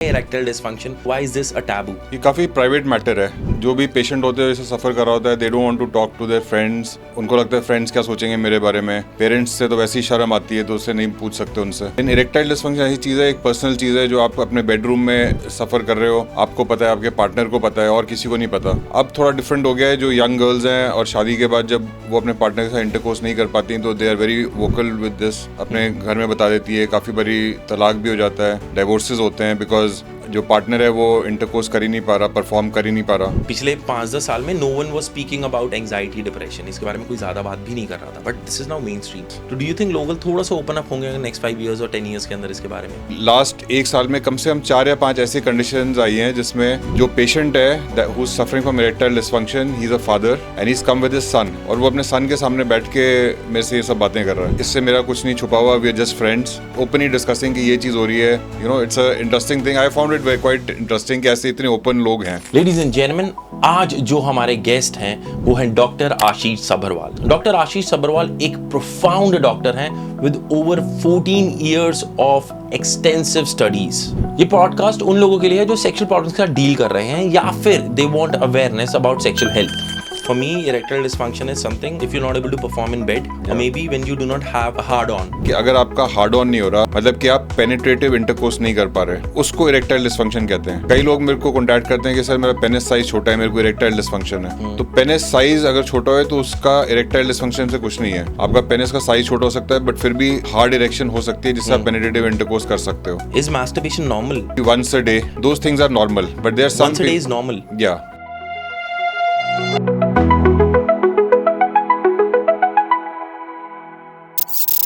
Erectile dysfunction, why is this a taboo? ये काफ़ी private matter है। जो भी पेशेंट होते हैं इसे सफ़र कर रहा होता है, they don't want to talk to their friends. उनको लगता है फ्रेंड्स क्या सोचेंगे मेरे बारे में। पेरेंट्स से तो वैसे ही शर्म आती है तो उससे नहीं पूछ सकते उनसे। इन इरेक्टाइल डिस्फंक्शन ऐसी चीज़ है, एक पर्सनल चीज़ है जो आप अपने बेडरूम में सफ़र कर रहे हो, आपको पता है, आपके पार्टनर को पता है और किसी को नहीं पता। अब थोड़ा डिफरेंट हो गया है, जो यंग गर्ल्स हैं और शादी के बाद जब वो अपने पार्टनर के साथ इंटरकोर्स नहीं कर पाती तो they are very vocal with this, अपने घर में बता देती है। काफ़ी बारी तलाक भी हो जाता है, डिवोर्सेस होते हैं बिकॉज जो पार्टनर है वो इंटरकोर्स कर ही नहीं पा रहा, परफॉर्म कर ही नहीं पा रहा। पिछले 5-10 साल में no one was speaking about anxiety depression, इसके बारे में कोई ज्यादा बात भी नहीं कर रहा था, but this is now main stream. तो डू यू थिंक लोग थोड़ा सा ओपन अप होंगे नेक्स्ट 5 इयर्स और 10 इयर्स के अंदर इसके बारे में? लास्ट एक साल में कम से कम 4 या 5 ऐसी कंडीशंस आई हैं जिसमें जो पेशेंट है who is suffering from erectile dysfunction, he is a father and he is come with his son, और वो अपने सन के सामने बैठ के मेरे से ये सब बातें कर रहा है। इससे मेरा कुछ नहीं छुपा हुआ, we are just friends openly discussing कि ये चीज़ हो रही है। You know, it's a interesting thing. I found it very quite interesting कि ऐसे इतने ओपन लोग हैं। लेडीज एंड जेंटलमैन, आज जो हमारे गेस्ट हैं वो हैं डॉक्टर आशीष सभरवाल। डॉक्टर आशीष सभरवाल एक प्रोफाउंड डॉक्टर हैं with over 14 years of extensive studies. ये पॉडकास्ट उन लोगों के लिए है जो सेक्सुअल प्रॉब्लम्स के साथ डील कर रहे हैं या फिर they want awareness about sexual health. For me, erectile dysfunction is something if you're not able to perform in bed, or maybe when you do not have a hard on. कि अगर आपका hard on नहीं हो रहा, मतलब कि आप penetrative intercourse नहीं कर पा रहे, उसको इरेक्टाइल डिस्फंक्शन कहते हैं। कई लोग मेरे को कॉन्टैक्ट करते हैं कि सर मेरा पेनिस साइज छोटा है, मेरे को इरेक्टाइल डिस्फंक्शन है। तो पेनिस साइज अगर छोटा है तो उसका इरेक्टाइल डिस्फंक्शन से कुछ नहीं है। आपका पेनिस का साइज छोटा हो सकता है बट फिर भी हार्ड इरेक्शन हो सकती है जिससे आप पेनिट्रेटिव इंटरकोर्स कर सकते हो। Is masturbation normal? Once a day, those things are normal, but there are some Once a day is normal. Yeah.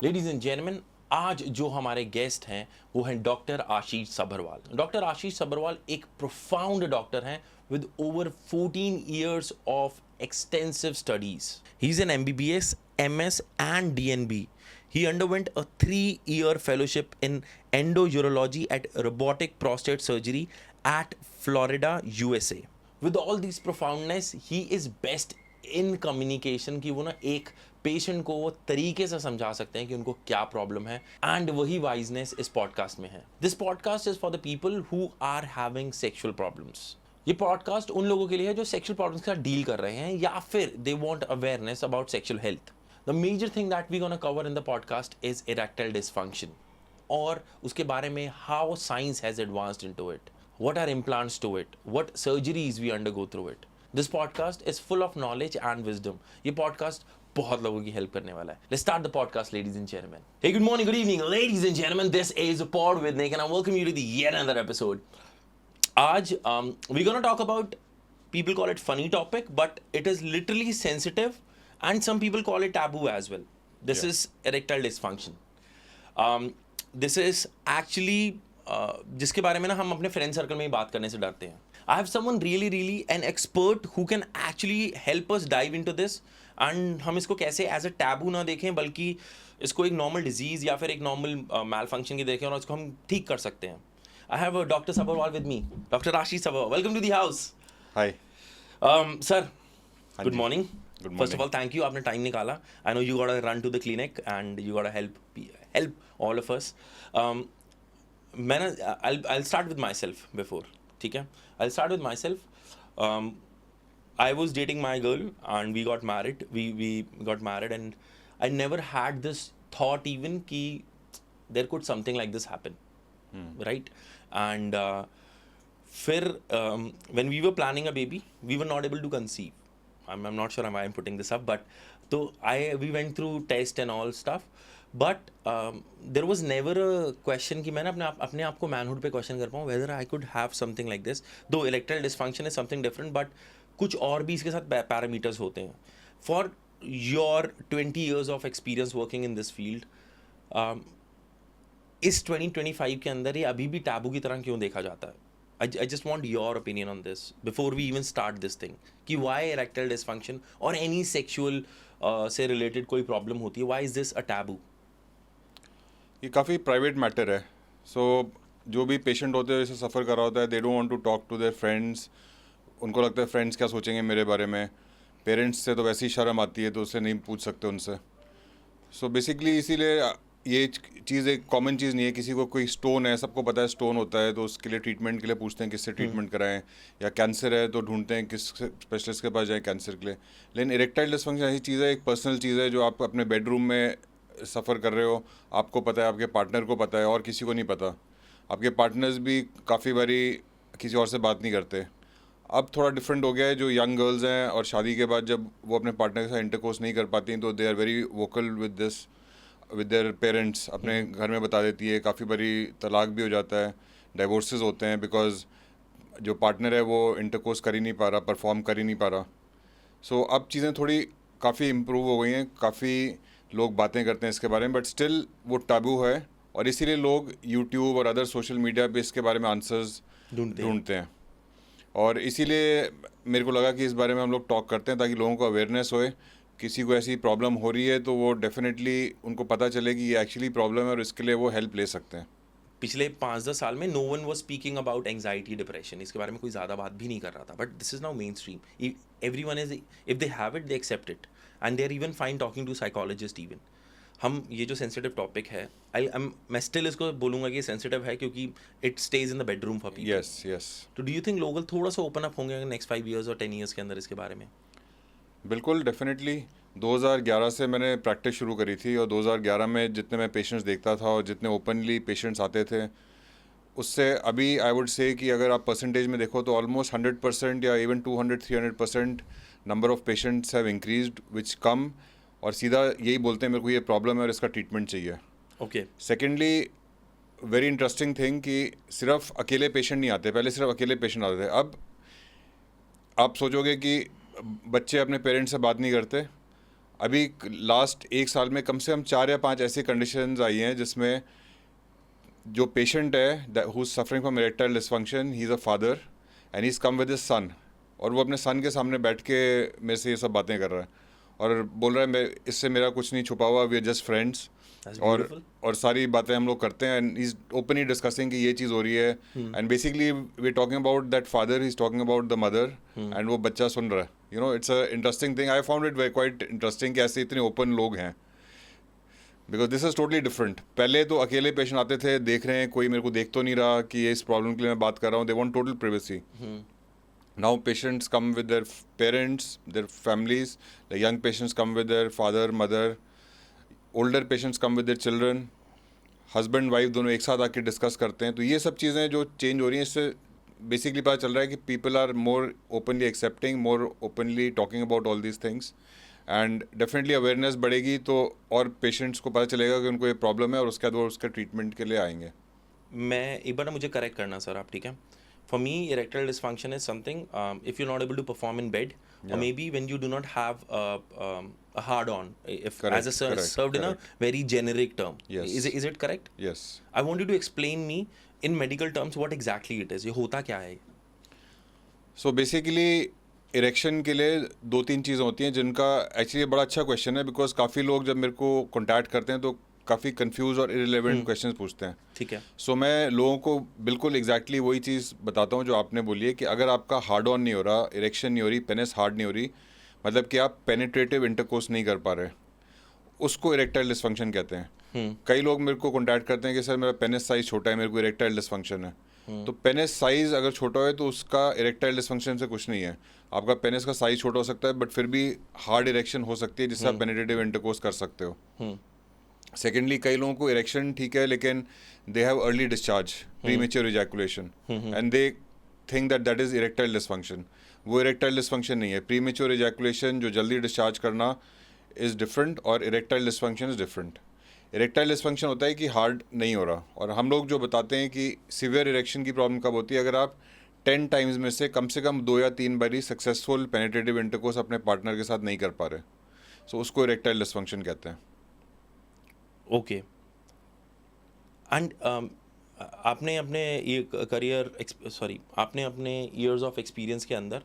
Ladies and gentleman, आज जो हमारे गेस्ट हैं वो हैं डॉक्टर आशीष सभरवाल। डॉक्टर आशीष सभरवाल एक प्रोफाउंड डॉक्टर हैं with over 14 years of extensive studies. He is an MBBS, MS and DNB. He underwent a 3-year fellowship in endourology at robotic prostate surgery at Florida, USA. With all this profoundness, he is best in communication कि वो ना एक patient को वो तरीके से समझा सकते हैं कि उनको क्या प्रॉब्लम है, एंड वही वाइजनेस इस पॉडकास्ट में है। This podcast is for the people who are having sexual problems. ये पॉडकास्ट उन लोगों के लिए है जो सेक्सुअल प्रॉब्लम्स के साथ डील कर रहे हैं या फिर they want awareness about sexual health. The major thing that we gonna cover in the podcast is erectile dysfunction, और उसके बारे में how science has advanced into it, what are implants to it, what surgeries we undergo through it. This podcast is full of knowledge and wisdom. ये podcast बहुत लोगों की help करने वाला है। Let's start the podcast, ladies and gentlemen. Hey, good morning, good evening, ladies and gentlemen. This is Pod with Nick, and I welcome you to the yet another episode. आज we're gonna talk about, people call it funny topic, but it is literally sensitive, and some people call it taboo as well. This is erectile dysfunction. This is actually जिसके बारे में ना हम अपने friend circle में ही बात करने से डरते हैं। I have someone really an expert who can actually help us dive into this, and हम इसको कैसे एज अ टैबू ना देखें बल्कि इसको एक नॉर्मल डिजीज या फिर एक नॉर्मल मैल फंक्शन की देखें और इसको हम ठीक कर सकते हैं। I have doctor Sabharwal with me, doctor Ashish Sabharwal. Welcome to the house. Hi sir, good morning. First of all thank you, आपने टाइम निकाला। I know you got run to the clinic and you got help all of us. मैं ना I'll start with myself before, ठीक है? I'll start with myself. I was dating my girl and we got married. We got married and I never had this thought even कि there could something like this happen, right? And फिर when we were planning a baby, we were not able to conceive. I'm not sure why I'm putting this up, but so we went through test and all stuff. But there was never a question कि मैं ना अपने आप को manhood पे question कर पाऊँ whether I could have something like this. दो erectile dysfunction is something different, but कुछ और भी इसके साथ पैरामीटर्स होते हैं। For your 20 years of experience working in this field, इस 2025 के अंदर ये अभी भी टैबू की तरह क्यों देखा जाता है? I just want your opinion on this before we even start this thing, कि why erectile dysfunction or any sexual से related कोई प्रॉब्लम होती है, why is this a taboo? ये काफ़ी प्राइवेट मैटर है। जो भी पेशेंट होते हैं इसे सफ़र कर रहा होता है, they don't want to talk to their friends. उनको लगता है फ्रेंड्स क्या सोचेंगे मेरे बारे में। पेरेंट्स से तो वैसे ही शर्म आती है तो उससे नहीं पूछ सकते उनसे। बेसिकली इसीलिए ये चीज़ एक कॉमन चीज़ नहीं है। किसी को कोई स्टोन है, सबको पता है स्टोन होता है, तो उसके लिए ट्रीटमेंट के लिए पूछते हैं किससे ट्रीटमेंट कराएं, या कैंसर है तो ढूंढते हैं किस स्पेशलिस्ट के पास जाएं कैंसर के लिए। लेकिन इरेक्टाइल डिस्फंक्शन ऐसी चीज़ है, एक पर्सनल चीज़ है जो आप अपने बेडरूम में सफ़र कर रहे हो, आपको पता है, आपके पार्टनर को पता है, और किसी को नहीं पता। आपके पार्टनर्स भी काफ़ी बारी किसी और से बात नहीं करते। अब थोड़ा डिफरेंट हो गया है, जो यंग गर्ल्स हैं और शादी के बाद जब वो अपने पार्टनर के साथ इंटरकोर्स नहीं कर पाती तो they are very vocal with this, with their parents, अपने घर में बता देती है। काफ़ी बारी तलाक भी हो जाता है, डाइवोर्सेस होते हैं, बिकॉज जो पार्टनर है वो इंटरकोर्स कर ही नहीं पा रहा, परफॉर्म कर ही नहीं पा रहा। सो अब चीज़ें थोड़ी काफ़ी इम्प्रूव हो गई हैं, काफ़ी लोग बातें करते हैं इसके बारे में, बट स्टिल वो टाबू है, और इसीलिए लोग यूट्यूब और अदर सोशल मीडिया पे इसके बारे में आंसर्स ढूंढते हैं। और इसीलिए मेरे को लगा कि इस बारे में हम लोग टॉक करते हैं, ताकि लोगों को अवेयरनेस होए। किसी को ऐसी प्रॉब्लम हो रही है तो वो डेफिनेटली उनको पता चले कि ये एक्चुअली प्रॉब्लम है और इसके लिए वो हेल्प ले सकते हैं। पिछले 5-10 साल में no one was speaking about anxiety depression, इसके बारे में कोई ज़्यादा बात भी नहीं कर रहा था, but this is now mainstream. Everyone is, if they have it they accept it, and they are even fine talking to psychologist even. हम ये जो सेंसिटिव टॉपिक है, मैं स्टिल इसको बोलूँगा कि सेंसिटिव है क्योंकि it stage in the bedroom for people. Yes yes, तो डू यू थिंक लोग थोड़ा सा ओपन अप होंगे नेक्स्ट 5 ईयर्स और 10 ईयर्स के अंदर इसके बारे में? बिल्कुल डेफिनेटली। 2011 से मैंने प्रैक्टिस शुरू करी थी, और 2011 में जितने मैं पेशेंट्स देखता था और जितने ओपनली पेशेंट्स आते थे, उससे अभी आई वुड से कि अगर आप परसेंटेज में देखो तो ऑलमोस्ट 100% या even 200-300% number of patients have increased which come, और सीधा यही बोलते हैं मेरे को ये प्रॉब्लम है और इसका ट्रीटमेंट चाहिए। Okay. Secondly, very interesting thing कि सिर्फ अकेले पेशेंट नहीं आते, पहले सिर्फ अकेले पेशेंट आते थे। अब आप सोचोगे कि बच्चे अपने पेरेंट्स से बात नहीं करते। अभी लास्ट 1 साल में कम से कम 4 या 5 ऐसी कंडीशंस आई हैं जिसमें जो पेशेंट है who is suffering from erectile dysfunction, he is a father and he is come with his son, और वो अपने सन के सामने बैठ के मेरे से ये सब बातें कर रहा है और बोल रहा है मैं इससे मेरा कुछ नहीं छुपा हुआ, we are just friends. That's और beautiful. और सारी बातें हम लोग करते हैं, एंड इज ओपनली डिस्कसिंग कि ये चीज़ हो रही है, and basically we are talking about that father, he is talking about the mother, and वो बच्चा सुन रहा है। You know, it's a interesting thing, I found it very quite interesting कि ऐसे इतने ओपन लोग हैं, because this is totally different. पहले तो अकेले पेशेंट आते थे, देख रहे हैं कोई मेरे को देख तो नहीं रहा कि ये इस प्रॉब्लम के लिए मैं बात कर रहा हूँ, they want total privacy. Now patients come with their parents, their families. The young patients come with their father, mother. Older patients come with their children. Husband, wife दोनों एक साथ आके डिस्कस करते हैं। तो ये सब चीज़ें जो चेंज हो रही हैं, इससे बेसिकली पता चल रहा है कि people are more openly accepting, more openly talking about all these things, and definitely awareness बढ़ेगी तो और पेशेंट्स को पता चलेगा कि उनको ये प्रॉब्लम है, और उसके बाद वो उसके ट्रीटमेंट के लिए आएंगे। मैं एक बार ना मुझे करेक्ट करना सर आप, ठीक है? For me, erectile dysfunction is something if you're not able to perform in bed, or Yeah. maybe when you do not have a hard on, if Correct, as a correct, served in a correct. very generic term. Yes. Is it correct? Yes. I want you to explain me in medical terms what exactly it is. ये होता क्या है? So basically erection के लिए 2-3 चीज़ें होती हैं, जिनका एक्चुअली बड़ा अच्छा क्वेश्चन है, बिकॉज काफ़ी लोग जब मेरे को कॉन्टैक्ट करते हैं तो काफ़ी कंफ्यूज और इररिलेवेंट क्वेश्चन पूछते हैं। ठीक है। सो मैं लोगों को बिल्कुल एग्जैक्टली वही चीज़ बताता हूँ जो आपने बोली है, कि अगर आपका हार्ड ऑन नहीं हो रहा, इरेक्शन नहीं हो रही, पेनिस हार्ड नहीं हो रही, मतलब कि आप पेनिट्रेटिव इंटरकोर्स नहीं कर पा रहे, उसको इरेक्टाइल डिसफंक्शन कहते हैं। कई लोग मेरे को कॉन्टैक्ट करते हैं कि सर मेरा पेनिस साइज छोटा है, मेरे को इरेक्टाइल डिसफंक्शन है। तो पेनिस साइज अगर छोटा है तो उसका इरेक्टाइल डिसफंक्शन से कुछ नहीं है। आपका पेनिस का साइज छोटा हो सकता है, बट फिर भी हार्ड इरेक्शन हो सकती है जिससे आप पेनिट्रेटिव इंटरकोर्स कर सकते हो। सेकेंडली, कई लोगों को इरेक्शन ठीक है लेकिन they have early discharge, premature ejaculation, and they think that that is erectile dysfunction. वो इरेक्टाइल डिसफंक्शन नहीं है। प्रीमेच्योर इजैकुलेशन, जो जल्दी डिस्चार्ज करना, इज़ डिफरेंट, और erectile dysfunction is different. Erectile dysfunction होता है कि हार्ड नहीं हो रहा, और हम लोग जो बताते हैं कि सीवियर इरेक्शन की प्रॉब्लम कब होती है, अगर आप 10 टाइम्स में से कम 2 या 3 बारी सक्सेसफुल पेनिट्रेटिव इंटरकोर्स अपने पार्टनर के साथ नहीं कर पा रहे, सो उसको इरेक्टाइल डिसफंक्शन कहते हैं। ओके। एंड आपने अपने ये आपने अपने ईयर्स ऑफ एक्सपीरियंस के अंदर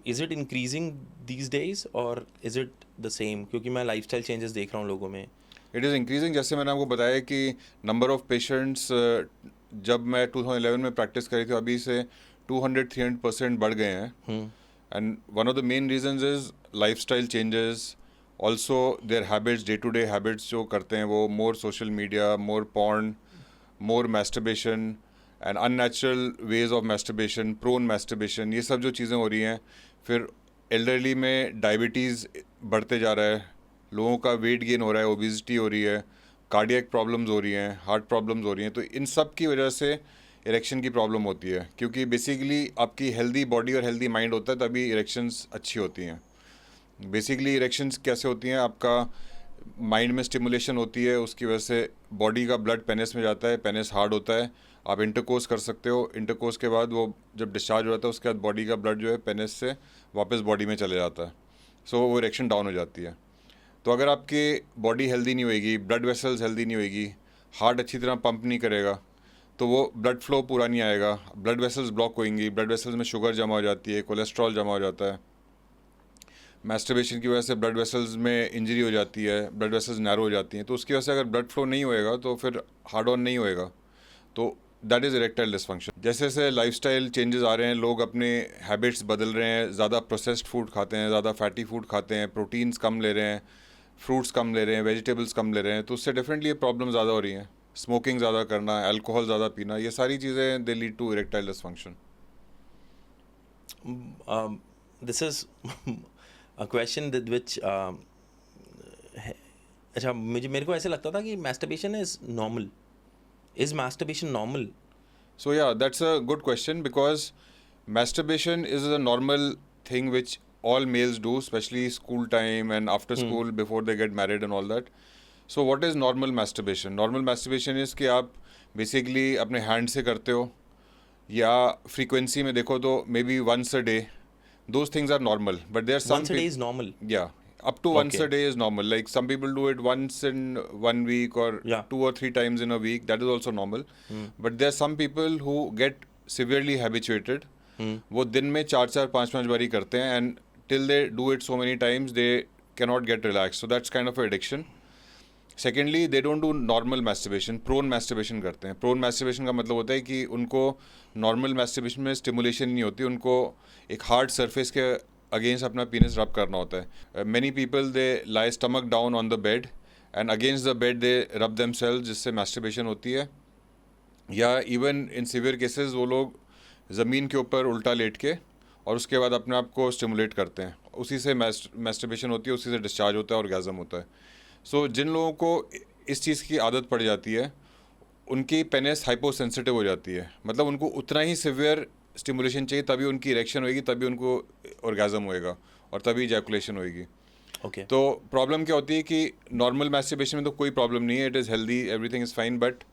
is it increasing these days और इज इट द सेम? क्योंकि मैं लाइफस्टाइल चेंजेस देख रहा हूँ लोगों में। It is increasing. जैसे मैंने आपको बताया कि नंबर ऑफ पेशेंट्स जब मैं 2011 में प्रैक्टिस करी थी, अभी से 200-300% बढ़ गए हैं। And one of the main reasons is lifestyle changes, also their habits, day to day habits जो करते हैं वो more social media, more porn, more masturbation and unnatural ways of masturbation, porn masturbation, ये सब जो चीज़ें हो रही हैं. फिर एल्डरली में डायबिटीज़ बढ़ते जा रहा है, लोगों का वेट गेन हो रहा है, ओबिसिटी हो रही है, कार्डियक प्रॉब्लम्स हो रही हैं, हार्ट प्रॉब्लम्स हो रही हैं. तो इन सब की वजह से इरेक्शन की प्रॉब्लम होती है, क्योंकि बेसिकली आपकी हेल्दी बॉडी और हेल्दी माइंड होता है तभी इरेक्शंस अच्छी होती हैं. बेसिकली इरेक्शंस कैसे होती हैं, आपका माइंड में स्टिमुलेशन होती है, उसकी वजह से बॉडी का ब्लड पेनिस में जाता है, पेनिस हार्ड होता है, आप इंटरकोर्स कर सकते हो. इंटरकोर्स के बाद वो जब डिस्चार्ज हो जाता है उसके बाद बॉडी का ब्लड जो है पेनिस से वापस बॉडी में चले जाता है. सो वो इरेक्शन डाउन हो जाती है. तो अगर आपकी बॉडी हेल्दी नहीं होएगी, ब्लड वेसल्स हेल्दी नहीं होएगी, हार्ट अच्छी तरह पंप नहीं करेगा, तो वो ब्लड फ्लो पूरा नहीं आएगा, ब्लड वेसल्स ब्लॉक होंगी, ब्लड वेसल्स में शुगर जमा हो जाती है, कोलेस्ट्रॉल जमा हो जाता है. मैस्टरबेशन की वजह से ब्लड वेसल्स में इंजरी हो जाती है, ब्लड वेसल्स नैरो हो जाती हैं. तो उसकी वजह से अगर ब्लड फ्लो नहीं होएगा तो फिर हार्ड ऑन नहीं होएगा. तो दैट इज़ इरेक्टाइल डिसफंक्शन. जैसे जैसे लाइफस्टाइल चेंजेस आ रहे हैं, लोग अपने हैबिट्स बदल रहे हैं, ज़्यादा प्रोसेस्ड फूड खाते हैं, ज़्यादा फैटी फूड खाते हैं, प्रोटीन्स कम ले रहे हैं, फ्रूट्स कम ले रहे हैं, वेजिटेबल्स कम ले रहे हैं, तो उससे डेफिनेटली ये प्रॉब्लम ज़्यादा हो रही हैं. स्मोकिंग ज़्यादा करना, अल्कोहल ज़्यादा पीना, ये सारी चीज़ें they lead to erectile dysfunction. This is a question that which अच्छा मेरे को ऐसे लगता था कि masturbation is normal. Is masturbation normal? So yeah, that's a good question, because masturbation is a normal thing which all males do, especially school time and after school before they get married and all that. So what is normal masturbation? Normal masturbation is कि आप basically अपने hand से करते हो, या frequency में देखो तो maybe once a day. Those things are normal, but there are some Once a day is normal. yeah, up to once Okay. a day is normal. Like some people do it once in 1 week or Yeah. 2 or 3 times in a week. That is also normal. But there are some people who get severely habituated. वो दिन में 4-4 5-5 बारी करते हैं, and till they do it so many times they cannot get relaxed. So that's kind of an addiction. Secondly they don't do normal masturbation, porn masturbation करते हैं. Prone masturbation का मतलब होता है कि उनको नॉर्मल मैस्टरबेशन में स्टिमुलेशन नहीं होती, उनको एक हार्ड सरफेस के अगेंस्ट अपना पीनस रब करना होता है. Many people they lie stomach down on the bed and against the bed they rub themselves, जिससे मैस्टरबेशन होती है. या इवन इन सीवियर केसेस वो लोग ज़मीन के ऊपर उल्टा लेट के और उसके बाद अपने आप को स्टिमुलेट करते हैं, उसी से मैस्टरबेशन होती है, उसी से डिस्चार्ज होता है, ऑर्गेज़म होता है. सो जिन लोगों को इस चीज़ की आदत पड़ जाती है उनकी पेनिस हाइपोसेंसिटिव हो जाती है, मतलब उनको उतना ही सिवियर स्टिमुलेशन चाहिए, तभी उनकी इरेक्शन होएगी, तभी उनको ऑर्गेज़म होएगा और तभी इजैकुलेशन होएगी. Okay. तो प्रॉब्लम क्या होती है कि नॉर्मल मैस्टरबेशन में तो कोई प्रॉब्लम नहीं है, it is healthy, everything is fine. But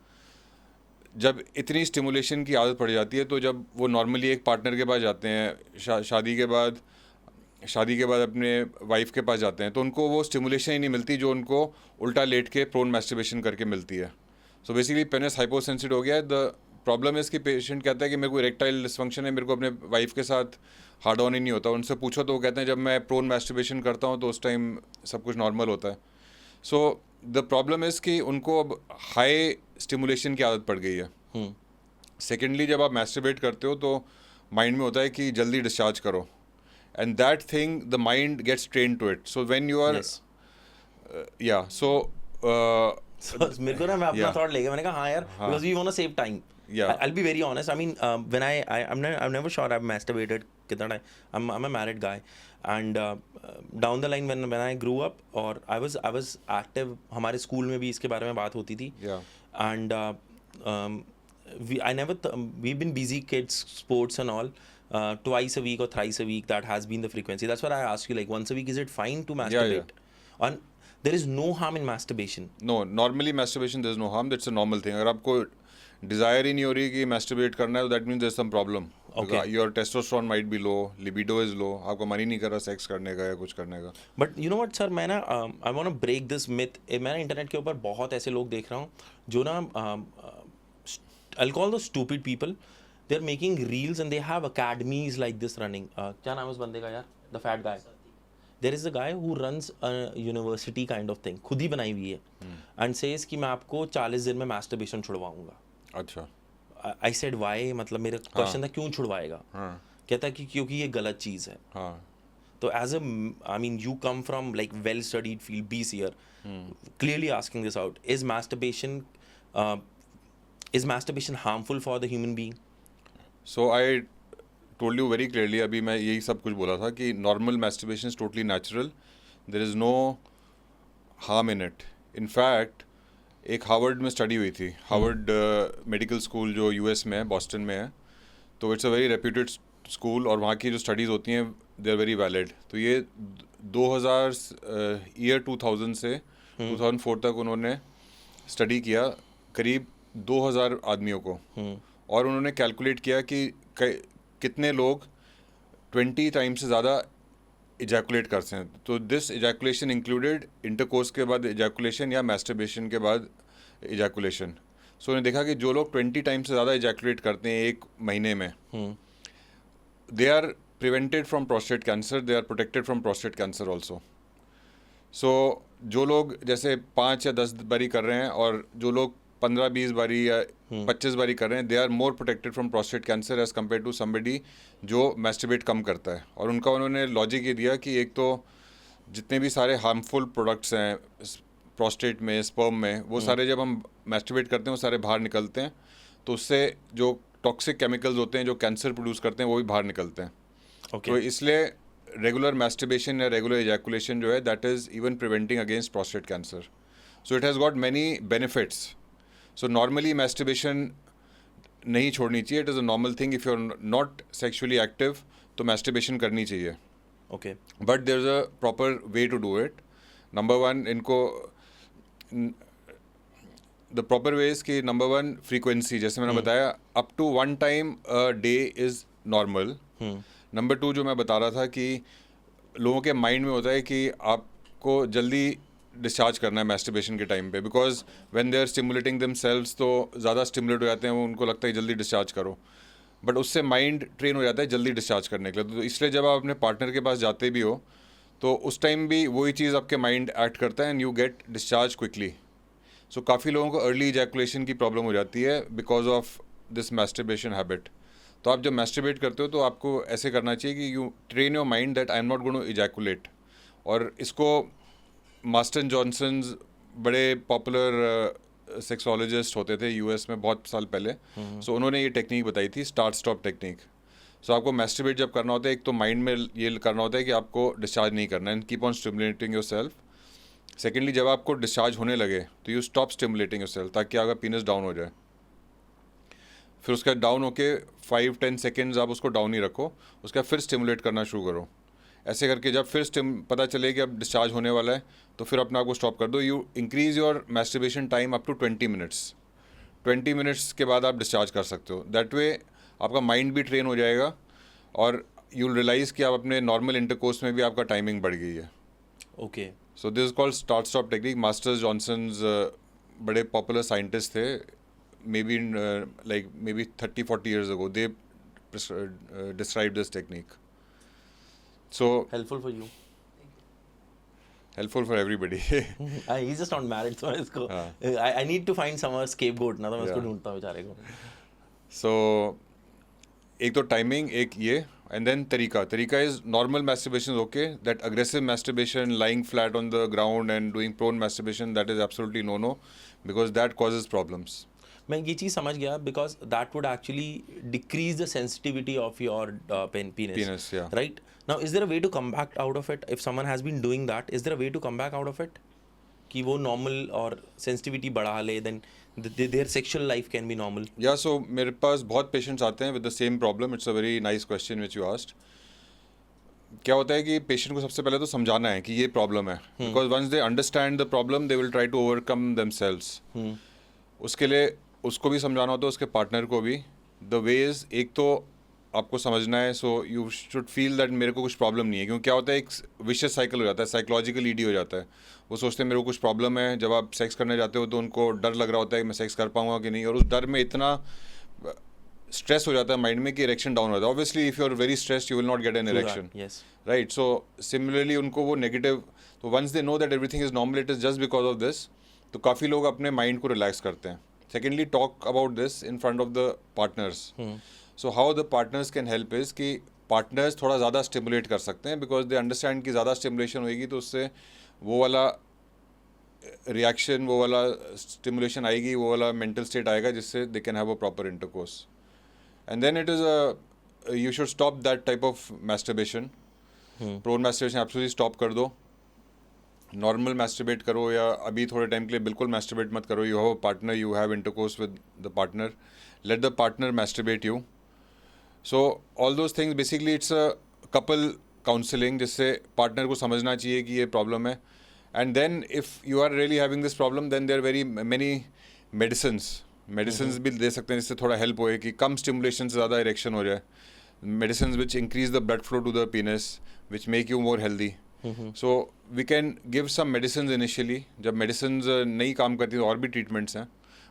जब इतनी स्टिमुलेशन की आदत पड़ जाती है तो जब वो नॉर्मली एक पार्टनर के पास जाते हैं, शादी के बाद अपने वाइफ के पास जाते हैं, तो उनको वो स्टिमुलेशन ही नहीं मिलती जो उनको उल्टा लेट के प्रोन मैस्टरबेशन करके मिलती है. सो बेसिकली पेनिस हाइपोसेंसिटिव हो गया है. द प्रॉब्लम है कि पेशेंट कहता है कि मेरे को इरेक्टाइल डिसफंक्शन है, मेरे को अपने वाइफ के साथ हार्ड ऑन ही नहीं होता. उनसे पूछो तो वो कहते हैं जब मैं प्रोन मैस्टरबेशन करता हूँ तो उस टाइम सब कुछ नॉर्मल होता है. सो द प्रॉब्लम इज़ कि उनको अब हाई स्टिमुलेशन की आदत पड़ गई है. सेकेंडली जब आप मैस्टरबेट करते हो तो माइंड में होता है कि जल्दी डिस्चार्ज करो, and that thing the mind gets trained to it. So when you are Yes. yeah, so So, मेरे को ना मैं अपना Yeah. थॉट लेके मैंने कहा हाँ यार, because we want to save time. Yeah. I'll be very honest. I mean, when I'm never sure I've masturbated कितना time. I'm a married guy, and down the line when I grew up, और I was active. हमारे school में भी इसके बारे में बात होती थी. yeah, And we've been busy kids, sports and all. Twice a week or thrice a week, that has been the frequency. That's what I asked you, like once a week, is it fine to masturbate? And there is no harm in masturbation. no, normally masturbation there is no harm, that's a normal thing. अगर आपको desire ही नहीं हो रही कि masturbate करना है, that means there's some problem. Okay. Your testosterone might be low, libido is low, आपको मन ही नहीं कर रहा सेक्स करने का या कुछ करने का. But you know what, sir, मैं ना I want to break this myth. मैं ना इंटरनेट के ऊपर बहुत ऐसे लोग देख रहा हूँ जो ना I'll call those stupid people. They're making reels and they have academies like this running. क्या नाम है उस बंदे का यार? The fat guy. There is a guy who runs a university kind of thing. खुद ही बनाई हुई है. And says कि मैं आपको 40 दिन में masturbation छुड़वाऊंगा. अच्छा. I said why? मतलब मेरा क्वेश्चन था क्यों छुड़वाएगा? हाँ. कहता कि क्योंकि ये गलत चीज़ है. हाँ. So as a, I mean, you come from like well-studied field, BCR, clearly asking this out. Uh, is masturbation harmful for the human being? So I told you very clearly, अभी मैं यही सब कुछ बोला था कि normal masturbation is totally natural. There is no harm in it. In fact, एक Harvard में स्टडी हुई थी, हार्वर्ड मेडिकल स्कूल जो यूएस में है, बॉस्टन में है, तो it's a very reputed school और वहाँ की जो स्टडीज़ होती हैं दे आर वेरी वैलिड. तो ये 2000 से 2004 तक उन्होंने स्टडी किया करीब 2000 आदमियों को, और उन्होंने कैलकुलेट किया कि कितने लोग 20 टाइम्स से ज़्यादा इजैकुलेट करते हैं. तो दिस इजैकुलेशन इंक्लूडेड इंटरकोर्स के बाद इजैकुलेशन या मैस्टरबेशन के बाद इजैकुलेशन. सो उन्होंने देखा कि जो लोग 20 टाइम्स से ज़्यादा इजैकुलेट करते हैं एक महीने में, they are prevented from prostate cancer, they are protected from prostate cancer also. So जो लोग जैसे 5 या 10 बारी कर रहे हैं और जो लोग 15-20 बारी या 25 बारी कर रहे हैं, they are more protected from prostate cancer as compare to somebody जो मैस्टरबेट कम करता है. और उनका उन्होंने लॉजिक ये दिया कि एक तो जितने भी सारे हार्मफुल प्रोडक्ट्स हैं प्रोस्टेट में, स्पर्म में, वो सारे जब हम मैस्टरबेट करते हैं वो सारे बाहर निकलते हैं, तो उससे जो टॉक्सिक केमिकल्स होते हैं जो कैंसर प्रोड्यूस करते हैं वो भी बाहर निकलते हैं. तो इसलिए रेगुलर मैस्टरबेशन या रेगुलर इजैकुलेशन जो है that is even preventing against prostate cancer. So it has got many benefits. So normally masturbation नहीं छोड़नी चाहिए. It is a normal thing. If you are not sexually active तो masturbation करनी चाहिए. Okay, but there is a proper way to do it. Number one, इनको the proper way is कि number one frequency, जैसे मैंने बताया up to 1 time a day is normal. Number 2 जो मैं बता रहा था कि लोगों के माइंड में होता है कि आपको जल्दी डिस्चार्ज करना है मैस्टरबेशन के टाइम पे, because when they are stimulating themselves तो ज़्यादा स्टिमुलेट हो जाते हैं, वो उनको लगता है जल्दी डिस्चार्ज करो, बट उससे माइंड ट्रेन हो जाता है जल्दी डिस्चार्ज करने के लिए. तो इसलिए जब आप अपने पार्टनर के पास जाते भी हो तो उस टाइम भी वही चीज़ आपके माइंड एक्ट करता है and you get discharge quickly. So काफ़ी लोगों को अर्ली इजैकुलेशन की प्रॉब्लम हो जाती है because of this masturbation habit. तो आप जब मैस्टरबेट करते हो तो आपको ऐसे करना चाहिए कि you train your mind that I am not going to ejaculate. और इसको मास्टर जॉनसन्स बड़े पॉपुलर सेक्सोलॉजिस्ट होते थे यूएस में बहुत साल पहले. सो उन्होंने ये टेक्निक बताई थी, स्टार्ट स्टॉप टेक्निक. सो आपको मैस्टरबेट जब करना होता है, एक तो माइंड में ये करना होता है कि आपको डिस्चार्ज नहीं करना है and keep on stimulating your self. Secondly, जब आपको डिस्चार्ज होने लगे तो you stop stimulating your self ताकि आपका पीनस डाउन हो जाए. फिर उसका डाउन होके 5-10 सेकेंड्स आप उसको डाउन ही रखो, उसका फिर स्टिमुलेट करना शुरू करो. ऐसे करके जब फिर पता चले कि अब डिस्चार्ज होने वाला है तो फिर अपने आप को स्टॉप कर दो. You increase your masturbation time up to 20 minutes. 20 minutes के बाद आप डिस्चार्ज कर सकते हो. दैट वे आपका माइंड भी ट्रेन हो जाएगा और यू विल रियलाइज़ कि आप अपने नॉर्मल इंटरकोर्स में भी आपका टाइमिंग बढ़ गई है. Okay, so this is called start stop technique. Master Johnsons बड़े पॉपुलर साइंटिस्ट थे, maybe 30-40 years ago they described this technique. So helpful for you. Helpful for everybody. He's just not married, so इसको I need to find some scapegoat ना, तो मैं उसको ढूंढता हूँ बेचारे को. So एक तो टाइमिंग, एक ये, and then तरीका is normal masturbation is okay. That aggressive masturbation, lying flat on the ground and doing prone masturbation, that is absolutely no, because that causes problems. मैं ये चीज़ समझ गया, because that would actually decrease the sensitivity of your penis. Penis, yeah. Right? Now, is there a way to come back out of it? If someone has been doing that, is there a way to come back out of it? कि वो normal और sensitivity बढ़ा ले, then their sexual life can be normal. Yeah, so मेरे पास बहुत patients आते हैं with the same problem. It's a very nice question which you asked. क्या होता है कि पेशेंट को सबसे पहले तो समझाना है कि ये प्रॉब्लम है, because once they understand the problem they will try to overcome themselves. उसके लिए उसको भी समझाना होता है, उसके पार्टनर को भी. द वेज, एक तो आपको समझना है, so you should feel that मेरे को कुछ प्रॉब्लम नहीं है. क्योंकि क्या होता है, एक विशियस साइकिल हो जाता है, साइकोलॉजिकल ईडी हो जाता है. वो सोचते हैं मेरे को कुछ प्रॉब्लम है. जब आप सेक्स करने जाते हो तो उनको डर लग रहा होता है कि मैं सेक्स कर पाऊंगा कि नहीं, और उस डर में इतना स्ट्रेस हो जाता है माइंड में कि इरेक्शन डाउन हो जाता है. Obviously if you are very stressed you will not get an erection, right. So similarly उनको वो नेगेटिव, तो once they know that everything is normal, it is just because of this, तो काफ़ी लोग अपने माइंड को रिलैक्स करते हैं. Secondly, talk about this in front of the partners. So how the partners can help is कि partners थोड़ा ज़्यादा स्टिमुलेट कर सकते हैं, बिकॉज दे अंडरस्टैंड कि ज़्यादा स्टिमुलेशन होगी तो उससे वो वाला रिएक्शन, वो वाला स्टिमुलेशन आएगी, वो वाला मेंटल स्टेट आएगा जिससे they can have a proper intercourse. And then it is you should stop that type of masturbation. Porn masturbation absolutely stop कर दो. नॉर्मल मैस्टरबेट करो, या अभी थोड़े टाइम के लिए बिल्कुल मैस्टरबेट मत करो. You have a partner, you have intercourse with the partner, let the partner masturbate you. So all those things basically it's a couple counselling, जिससे पार्टनर को समझना चाहिए कि ये प्रॉब्लम है. And then if you are really having this problem, then there very many medicines भी दे सकते हैं जिससे थोड़ा हेल्प होए कि कम स्टिमुलेशन से ज़्यादा इरेक्शन हो जाए. Medicines which increase the blood flow to the penis, which make you more healthy. So we can give some medicine initially. जब मेडिसिन नहीं काम करती तो और भी ट्रीटमेंट्स हैं,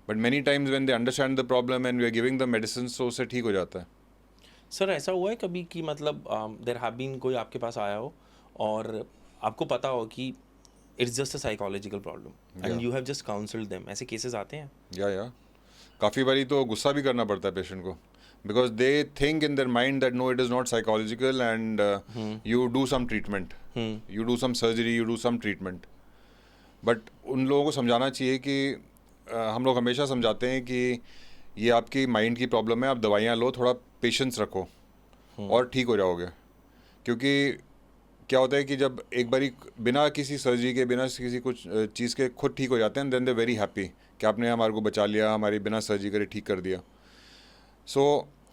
but many times when they understand the problem and we are giving the medicine, तो उससे ठीक हो जाता है. सर ऐसा हुआ है कभी कि मतलब देर हैव बीन कोई आपके पास आया हो और आपको पता हो कि it's just a psychological problem and you have just counselled them, ऐसे केसेस आते हैं? या काफ़ी बारी तो गुस्सा भी करना पड़ता है पेशेंट को, because they think in their mind that no, it is not psychological, and you do some treatment, you do some surgery, you do some treatment. But उन लोगों को समझाना चाहिए कि हम लोग हमेशा समझाते हैं कि ये आपकी माइंड की प्रॉब्लम है, आप दवाइयाँ लो, थोड़ा पेशेंस रखो और ठीक हो जाओगे. क्योंकि क्या होता है कि जब एक बारी बिना किसी सर्जरी के, बिना किसी कुछ चीज़ के खुद ठीक हो जाते हैं, देन दे वेरी हैप्पी कि आपने हमारे को बचा लिया, हमारी बिना सर्जरी करे ठीक कर दिया. सो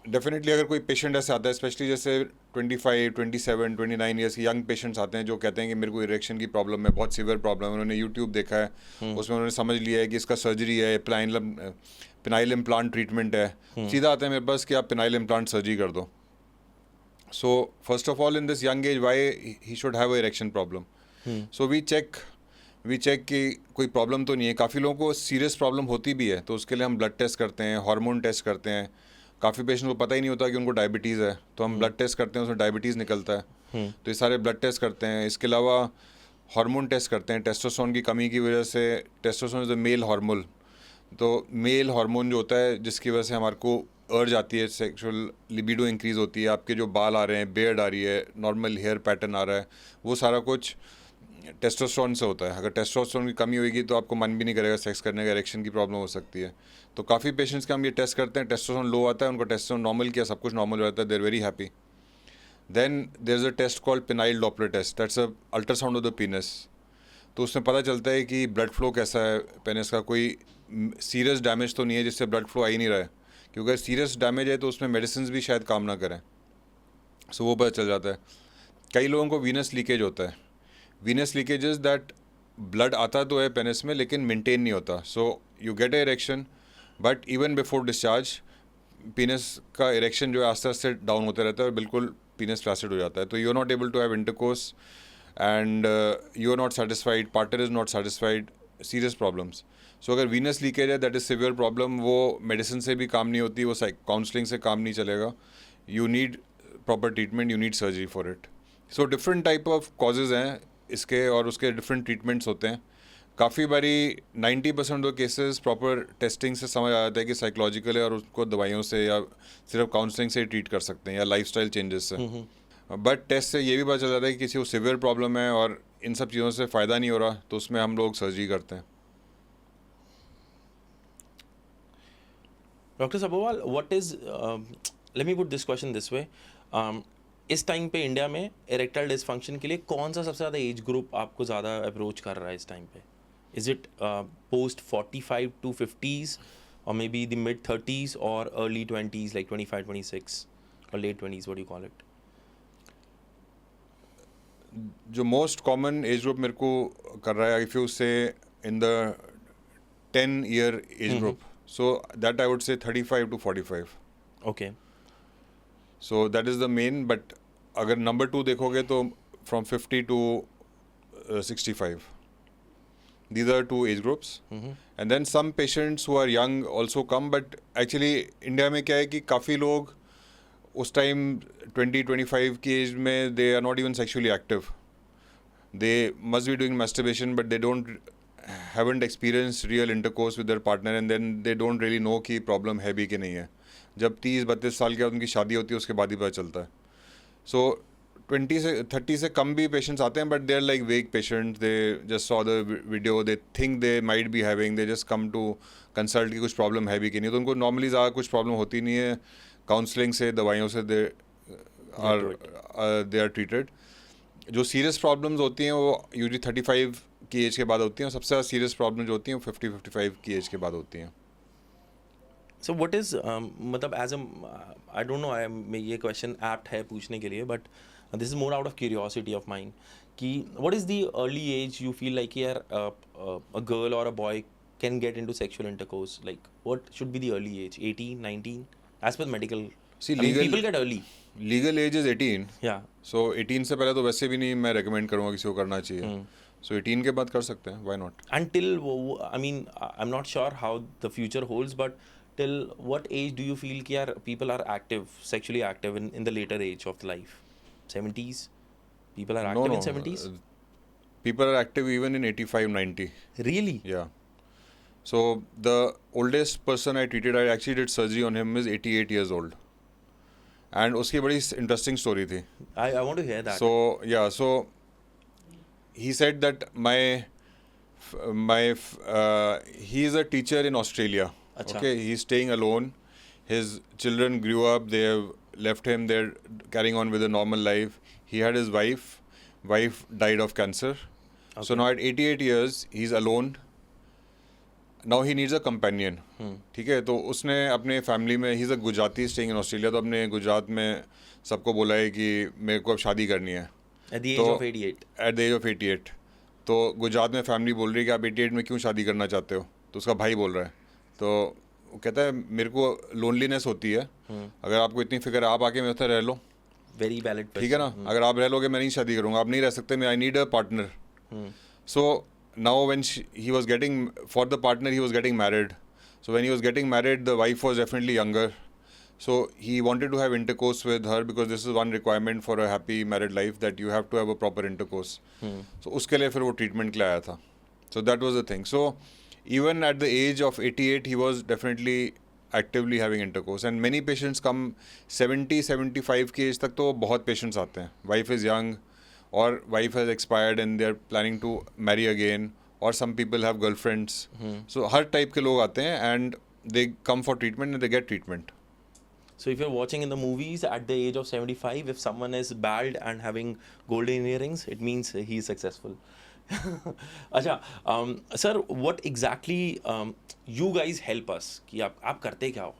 डेफिनेटली अगर कोई पेशेंट ऐसे आता है, स्पेशली जैसे 25, 27, 29 ईयर्स के यंग पेशेंट्स आते हैं जो कहते हैं कि मेरे को इरेक्शन की प्रॉब्लम है, बहुत सीवियर प्रॉब्लम है, उन्होंने यूट्यूब देखा है, उसमें उन्होंने समझ लिया है कि इसका सर्जरी है, पिनाइल इम्प्लांट ट्रीटमेंट है. सीधा आते हैं मेरे पास कि आप पिनाइल इम्प्लांट सर्जरी कर दो. So first of all in this young age why he should have a erection problem. So we check कि कोई प्रॉब्लम तो नहीं है. काफ़ी लोगों को सीरियस प्रॉब्लम होती भी है, तो उसके लिए हम ब्लड टेस्ट करते हैं, हार्मोन टेस्ट करते हैं. काफ़ी पेशेंट को पता ही नहीं होता कि उनको डायबिटीज़ है, तो हम ब्लड टेस्ट करते हैं, उसमें डायबिटीज़ निकलता है. तो ये सारे ब्लड टेस्ट करते हैं. इसके अलावा हार्मोन टेस्ट करते हैं. टेस्टोस्टेरोन की कमी की वजह से, testosterone is a male hormone, तो मेल हार्मोन जो होता है जिसकी वजह से हमारे को अर्ज आती है, सेक्सुअल लिबिडो इंक्रीज़ होती है, आपके जो बाल आ रहे हैं, बियर्ड आ रही है, नॉर्मल हेयर पैटर्न आ रहा है, वो सारा कुछ टेस्टोस्टेरोन से होता है. अगर टेस्टोस्टेरोन की कमी होगी तो आपको मन भी नहीं करेगा सेक्स करने का, इरेक्शन की प्रॉब्लम हो सकती है. तो काफ़ी पेशेंट्स का हम ये टेस्ट करते हैं, टेस्टोस्टेरोन लो आता है, उनको टेस्टोस्टेरोन नॉर्मल किया, सब कुछ नॉर्मल हो जाता है, they are very happy. Then there is a test called penile Doppler test, that's a ultrasound of the penis. तो उसमें पता चलता है कि ब्लड फ्लो कैसा है पेनिस का, कोई सीरियस डैमेज तो नहीं है जिससे ब्लड फ्लो आ ही नहीं रहा है. क्योंकि अगर सीरियस डैमेज है तो उसमें मेडिसिन भी शायद काम ना करें. सो वो पता चल जाता है. कई लोगों को वीनस लीकेज होता है. Venus leakage is that blood आता तो है पेनिस में लेकिन मेंटेन नहीं होता. So you get A erection, but even before discharge पीनस का इरेक्शन जो है आस्ते आस्ते डाउन होता रहता है और बिल्कुल पीनस फ्लैसिड हो जाता है. तो you are not able to have intercourse and you are not satisfied, partner is not satisfied, serious problems. So अगर वीनस लीकेज है, दैट इज़ सिवियर प्रॉब्लम, वो मेडिसिन से भी काम नहीं होती, वो काउंसलिंग से काम नहीं चलेगा. You need proper treatment, you need surgery for it. So different type of causes हैं इसके और उसके डिफरेंट ट्रीटमेंट्स होते हैं. काफ़ी बारी 90% ऑफ केसेस प्रॉपर टेस्टिंग से समझ आ जाता है कि साइकोलॉजिकल है और उसको दवाइयों से या सिर्फ काउंसलिंग से ही ट्रीट कर सकते हैं या लाइफस्टाइल चेंजेस से. बट टेस्ट से ये भी पता चल जाता है कि किसी को सिवियर प्रॉब्लम है और इन सब चीज़ों से फ़ायदा नहीं हो रहा, तो उसमें हम लोग सर्जरी करते हैं. Doctor Sabharwal, what is, let me put this question this way, इस टाइम पे इंडिया में इरेक्टाइल डिसफंक्शन के लिए कौन सा सबसे ज़्यादा एज ग्रुप आपको ज़्यादा अप्रोच कर रहा है इस टाइम पे? Is it post 45 to 50s or maybe the mid 30s or early 20s like 25, 26 or late 20s, what do you call it? जो मोस्ट कॉमन एज ग्रुप मेरे को कर रहा है, इफ़ यू से in the 10-year age group, so that I would say 35 to 45. Okay. So that is the main. But अगर number 2 देखोगे तो from 50 to 65. These are 2 age groups. And then some patients who are young also come, but actually India में क्या है कि काफ़ी लोग उस टाइम 20-25 की एज में they are not even sexually active. They must be doing masturbation, but they haven't experienced real intercourse with their partner, and then they don't really know कि प्रॉब्लम है भी कि नहीं है. जब 30-32 साल के बाद उनकी शादी होती है उसके बाद ही पता चलता है. सो 20 से 30 से कम भी पेशेंट्स आते हैं, but they are like weak patient, they just saw the video, they think they might be having, they just come to consult की कुछ प्रॉब्लम है भी कि नहीं, तो उनको नॉर्मली ज़्यादा कुछ प्रॉब्लम होती नहीं है, काउंसलिंग से, दवाइयों से दे आर ट्रीटेड। जो सीरियस प्रॉब्लम्स होती हैं वो यूजली 35 की एज के बाद होती हैं, और सबसे ज़्यादा सीरियस प्रॉब्लम जो होती हैं वो 50-55 की एज के बाद होती हैं। सो व्हाट इज मतलब as a I don't know, मैं ये क्वेश्चन एप्ट है पूछने के लिए, but this is more out of curiosity of mind कि what is the early age you feel like यार अ गर्ल और a boy can get into sexual intercourse, like what should be the early age? 18, 19 age पर medical? See, people get early. Legal age is 18, या सो 18 से पहले तो वैसे भी नहीं मैं रेकमेंड करूँगा किसी को करना चाहिए, सो 18 के बाद कर सकते हैं, why not. until I mean I'm not sure how the future holds, but till what age do you feel कि यार people are active, sexually active in the later age of life? 70s people are active in 70s? People are active even in 85-90. Really? Yeah. So the oldest person I treated, I actually did surgery on him, is 88 years old. And उसकी बड़ी interesting story थी. I want to hear that. So yeah, so he said that he is a teacher in Australia. अच्छा. Okay, he's staying alone. His children grew up. They have left him. They're carrying on with a normal life. He had his wife. Wife died of cancer. So now at 88 years, he's alone. Now he needs a companion. ठीक है, तो उसने अपने family में, he is a Gujarati staying in Australia, तो अपने गुजरात में सबको बोला है कि मेरे को अब शादी करनी है At the age of 88. At the age of 88। तो गुजरात में फैमिली बोल रही है कि आप 88 में क्यों शादी करना चाहते हो, तो उसका भाई बोल रहा है, तो वो कहता है मेरे को लोनलीनेस होती है, अगर आपको इतनी फिक्र है आप आके मेरे साथ रह लो, Very valid ठीक है ना, अगर आप रह लोगे मैं नहीं शादी करूँगा, आप नहीं रह सकते, मैं I need a partner. So now when he was getting for the partner, he was getting married, so when he was getting married the wife was definitely younger, so he wanted to have intercourse with her because this is one requirement for a happy married life, that you have to have a proper intercourse. So उसके लिए फिर वो treatment के लिए आया था, so that was the thing. So even at the age of 88 he was definitely actively having intercourse, and many patients come 70-75 की as तक, तो बहुत patients आते हैं, wife is young or wife has expired and they are planning to marry again, or some people have girlfriends. So her type के लोग आते हैं and they come for treatment and they get treatment. So if you're watching in the movies at the age of 75, if someone is bald and having golden earrings, it means he is successful. अच्छा, sir, what exactly you guys help us कि आप करते क्या हो?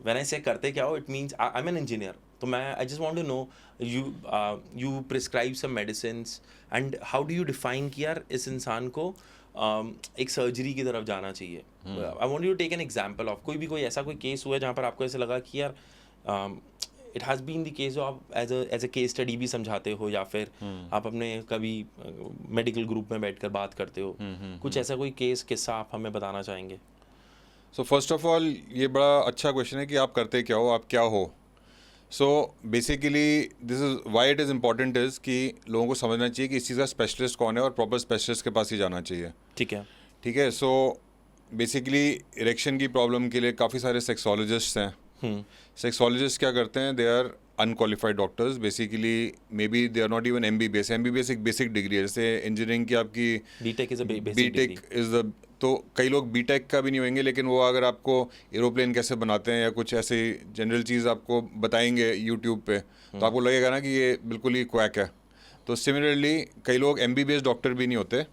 When I say करते क्या हो, it means I'm an engineer. तो मैं I just want to know you prescribe some medicines and how do you define कि यार इस इंसान को एक सर्जरी की तरफ जाना चाहिए? I want you to take an example of कोई ऐसा कोई केस हुआ है जहाँ पर आपको ऐसे लगा कि यार it has been the case, जो आप एज अ केस स्टडी भी समझाते हो या फिर आप अपने कभी मेडिकल ग्रुप में बैठकर बात करते हो, कुछ ऐसा कोई केस किस्सा आप हमें बताना चाहेंगे? सो फर्स्ट ऑफ ऑल ये बड़ा अच्छा क्वेश्चन है कि आप करते क्या हो, आप क्या हो। So basically this is why it is important is कि लोगों को समझना चाहिए कि इस चीज़ का स्पेशलिस्ट कौन है और प्रॉपर स्पेशलिस्ट के पास ही जाना चाहिए। ठीक है, ठीक है। सो बेसिकली इरेक्शन की प्रॉब्लम के लिए काफ़ी सारे सेक्सोलॉजिस्ट हैं। सेक्सोलॉजिस्ट क्या करते हैं, they are unqualified doctors, basically may be they are not even MBBS। MBBS एक बेसिक डिग्री है, जैसे इंजीनियरिंग की आपकी B Tech is a basic B Tech is the, तो कई लोग बीटेक का भी नहीं होंगे, लेकिन वो अगर आपको एरोप्लेन कैसे बनाते हैं या कुछ ऐसी जनरल चीज़ आपको बताएंगे यूट्यूब पे, तो आपको लगेगा ना कि ये बिल्कुल ही क्वैक है। तो सिमिलरली कई लोग MBBS डॉक्टर भी नहीं होते,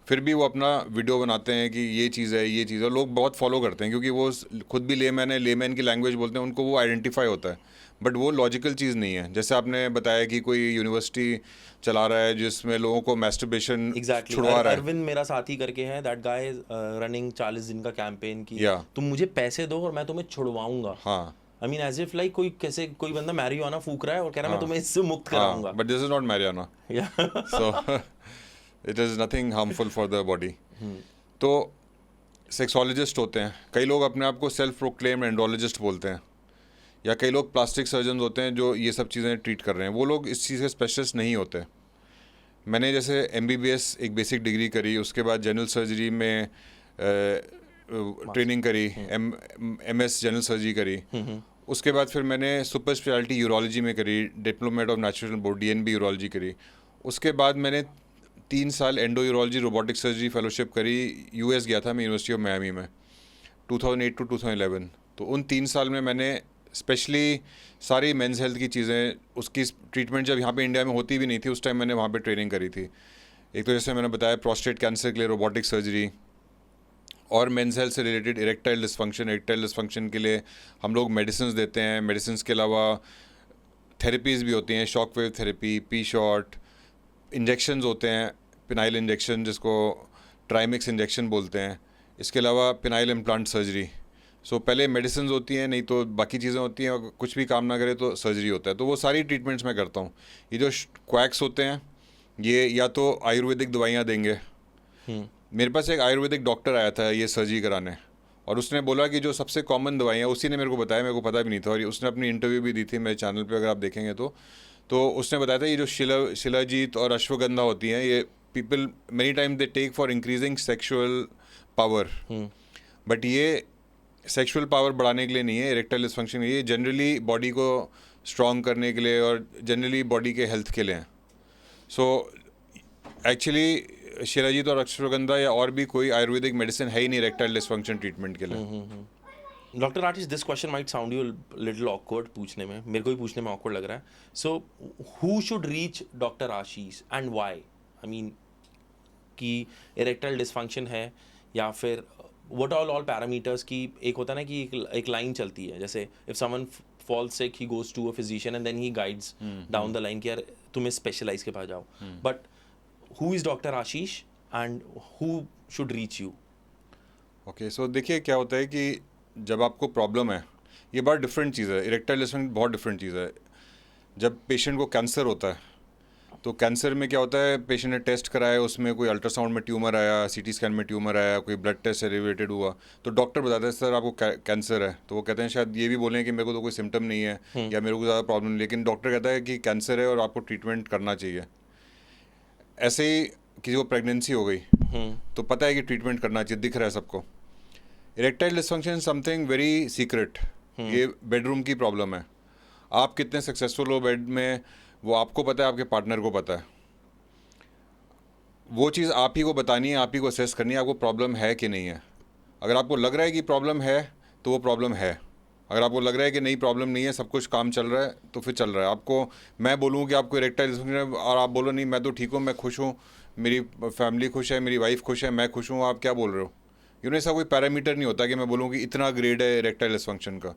फिर भी वो अपना वीडियो बनाते हैं कि ये चीज़ है, ये चीज़ है, लोग बहुत फॉलो करते हैं क्योंकि वो खुद भी लेमैन है, लेमैन की लैंग्वेज बोलते हैं, उनको वो आइडेंटिफाई होता है, बट वो लॉजिकल चीज़ नहीं है। जैसे आपने बताया कि कोई यूनिवर्सिटी चला रहा है जिसमें लोगों को मैस्टरबेशन छुड़वा रहा है। अरविंद मेरा साथी करके है, दैट गाय रनिंग 40 दिन का कैंपेन की, तुम मुझे पैसे दो और मैं तुम्हें छुड़वाऊंगा। हाँ, I mean as if like कोई बंदा मैरिजुआना फूक रहा है और कह रहा है मैं तुम्हें इससे मुक्त कराऊंगा। But this is not marijuana, so it is nothing harmful for the body. तो सेक्सोलॉजिस्ट होते हैं, कई लोग अपने आप को सेल्फ प्रोक्लेम्ड एंड्रोलॉजिस्ट बोलते हैं, या कई लोग प्लास्टिक सर्जन होते हैं जो ये सब चीज़ें ट्रीट कर रहे हैं, वो लोग इस चीज़ के स्पेशलिस्ट नहीं होते। मैंने जैसे MBBS एक बेसिक डिग्री करी, उसके बाद जनरल सर्जरी में ट्रेनिंग करी, MS जनरल सर्जरी करी, उसके बाद फिर मैंने सुपर स्पेशलिटी यूरोलॉजी में करी, diplomat of natural board DNB urology करी। उसके बाद मैंने 3 साल endo urology robotic surgery fellowship करी। US गया था मैं, यूनिवर्सिटी ऑफ मियामी में, 2008 to 2011। तो उन 3 साल में मैंने स्पेशली सारी मेंस हेल्थ की चीज़ें, उसकी ट्रीटमेंट जब यहाँ पे इंडिया में होती भी नहीं थी उस टाइम मैंने वहाँ पे ट्रेनिंग करी थी। एक तो जैसे मैंने बताया प्रोस्टेट कैंसर के लिए रोबोटिक सर्जरी, और मेंस हेल्थ से रिलेटेड इरेक्टाइल डिस्फंक्शन के लिए हम लोग मेडिसिन देते हैं। मेडिसिन के अलावा थेरेपीज़ भी होती हैं, shock wave therapy, P shot, injections होते हैं, पिनाइल इंजेक्शन जिसको ट्राइमिक्स इंजेक्शन बोलते हैं। इसके अलावा पिनाइल इम्प्लांट सर्जरी। सो पहले मेडिसिन होती हैं, नहीं तो बाकी चीज़ें होती हैं, और कुछ भी काम ना करे तो सर्जरी होता है। तो वो सारी ट्रीटमेंट्स मैं करता हूँ। ये जो क्वैक्स होते हैं ये या तो आयुर्वेदिक दवाइयाँ देंगे। मेरे पास एक आयुर्वेदिक डॉक्टर आया था ये सर्जरी कराने, और उसने बोला कि जो सबसे कॉमन दवाइयाँ, उसी ने मेरे को बताया, मेरे को पता भी नहीं था, और उसने अपनी इंटरव्यू भी दी थी मेरे चैनल पे, अगर आप देखेंगे तो उसने बताया था ये जो शिलाजीत और अश्वगंधा होती हैं, ये people many time they take for increasing sexual power, but ये सेक्सुअल पावर बढ़ाने के लिए नहीं है, इरेक्टाइल डिस्फंक्शन, ये जनरली बॉडी को स्ट्रॉन्ग करने के लिए और जनरली बॉडी के हेल्थ के लिए हैं। सो एक्चुअली शिलाजीत और अश्वगंधा या और भी कोई आयुर्वेदिक मेडिसिन है ही नहीं इरेक्टाइल डिस्फंक्शन ट्रीटमेंट के लिए। Doctor Ashish, this question might sound you little awkward पूछने में, मेरे को भी पूछने में ऑकवर्ड लग रहा है। So who should reach doctor Ashish and why? I mean कि इरेक्टाइल डिस्फंक्शन है, या फिर व्हाट ऑल पैरामीटर्स की एक होता है ना कि एक लाइन चलती है, जैसे if someone falls sick he goes to a physician and then he guides down the line कि यार तुम्हें स्पेशलाइज के पास जाओ। But who is doctor Ashish and who should reach you? Okay, so देखिए क्या होता है कि जब आपको प्रॉब्लम है, ये बहुत डिफरेंट चीज़ है, इरेक्टाइल डिस्फंक्शन बहुत डिफरेंट चीज़ है। जब पेशेंट को कैंसर होता है तो कैंसर में क्या होता है, पेशेंट ने टेस्ट कराया, उसमें कोई अल्ट्रासाउंड में ट्यूमर आया, CT स्कैन में ट्यूमर आया, कोई ब्लड टेस्ट से रिलेटेड हुआ, तो डॉक्टर बताता है सर आपको कैंसर है। तो वो कहते हैं शायद ये भी बोलें कि मेरे को तो कोई सिम्टम नहीं है या मेरे को ज़्यादा प्रॉब्लम नहीं, लेकिन डॉक्टर कहता है कि कैंसर है और आपको ट्रीटमेंट करना चाहिए। ऐसे ही किसी को प्रेगनेंसी हो गई तो पता है कि ट्रीटमेंट करना चाहिए, दिख रहा है सबको। Erectile dysfunction something very secret, ये बेडरूम की प्रॉब्लम है। आप कितने सक्सेसफुल हो बेड में वो आपको पता है, आपके पार्टनर को पता है। वो चीज़ आप ही को बतानी है, आप ही को असेस करनी है आपको प्रॉब्लम है कि नहीं है। अगर आपको लग रहा है कि प्रॉब्लम है तो वो प्रॉब्लम है। अगर आपको लग रहा है कि नहीं प्रॉब्लम नहीं है, सब कुछ काम चल रहा है, तो फिर चल रहा है। आपको मैं बोलूँ कि आपको इरेक्टाइल डिस्फंक्शन है और आप बोलो नहीं मैं तो ठीक हूँ, मैं खुश हूँ, मेरी फैमिली खुश है, मेरी वाइफ खुश है, मैं खुश हूँ, आप क्या बोल रहे हो? ऐसा कोई पैरामीटर नहीं होता कि मैं बोलूँ कि इतना ग्रेड है इरेक्टाइल डिस्फंक्शन का।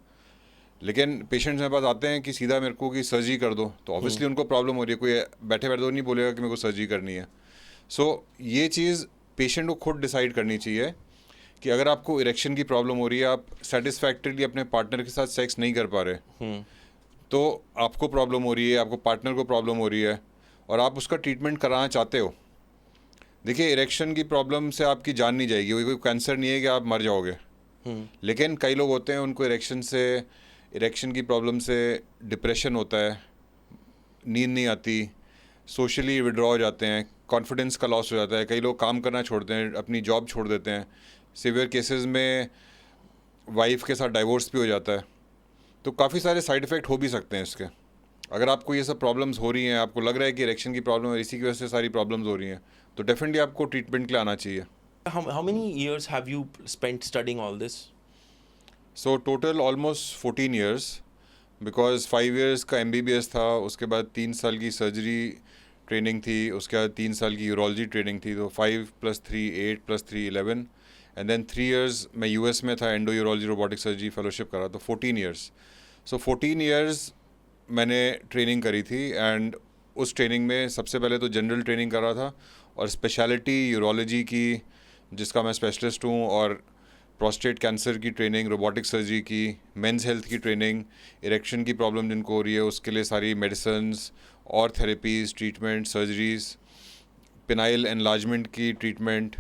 लेकिन पेशेंट्स मेरे पास आते हैं कि सीधा मेरे को कि सर्जरी कर दो, तो ऑब्वियसली उनको प्रॉब्लम हो रही है, कोई बैठे बैठे तो नहीं बोलेगा कि मेरे को सर्जरी करनी है। सो ये चीज़ पेशेंट को खुद डिसाइड करनी चाहिए कि अगर आपको इरेक्शन की प्रॉब्लम हो रही है, आप सेटिस्फैक्टरीली अपने पार्टनर के साथ सेक्स नहीं कर पा रहे, तो आपको प्रॉब्लम हो रही है, आपको पार्टनर को प्रॉब्लम हो रही है और आप उसका ट्रीटमेंट कराना चाहते हो। देखिए इरेक्शन की प्रॉब्लम से आपकी जान नहीं जाएगी, कोई कैंसर नहीं है कि आप मर जाओगे। लेकिन कई लोग होते हैं उनको इरेक्शन की प्रॉब्लम से डिप्रेशन होता है, नींद नहीं आती, सोशली विड्रॉ हो जाते हैं, कॉन्फिडेंस का लॉस हो जाता है, कई लोग काम करना छोड़ते हैं, अपनी जॉब छोड़ देते हैं, सीवियर केसेस में वाइफ के साथ डाइवोर्स भी हो जाता है। तो काफ़ी सारे साइड इफ़ेक्ट हो भी सकते हैं इसके। अगर आपको ये सब प्रॉब्लम्स हो रही हैं, आपको लग रहा है कि इरेक्शन की प्रॉब्लम है, इसी की वजह से सारी प्रॉब्लम्स हो रही हैं, तो डेफिनेटली आपको ट्रीटमेंट के लिए आना चाहिए। How many years have you spent studying all this? So total almost 14 years, because 5 years का MBBS था, उसके बाद 3 साल की सर्जरी ट्रेनिंग थी, उसके बाद 3 साल की यूरोलॉजी ट्रेनिंग थी, तो 5 + 3 8 + 3 11, एंड देन 3 ईयर्स मैं US में था, endo urology robotic surgery fellowship करा, तो 14 ईयर्स। सो 14 ईयर्स मैंने ट्रेनिंग करी थी, एंड उस ट्रेनिंग में सबसे पहले तो जनरल ट्रेनिंग कर रहा था और स्पेशलिटी यूरोलॉजी की जिसका मैं स्पेशलिस्ट हूँ, और प्रोस्टेट कैंसर की ट्रेनिंग, रोबोटिक सर्जरी की, मेंस हेल्थ की ट्रेनिंग, इरेक्शन की प्रॉब्लम जिनको हो रही है उसके लिए सारी मेडिसिन्स और therapies, treatment, surgeries, phenyl enlargement की ट्रीटमेंट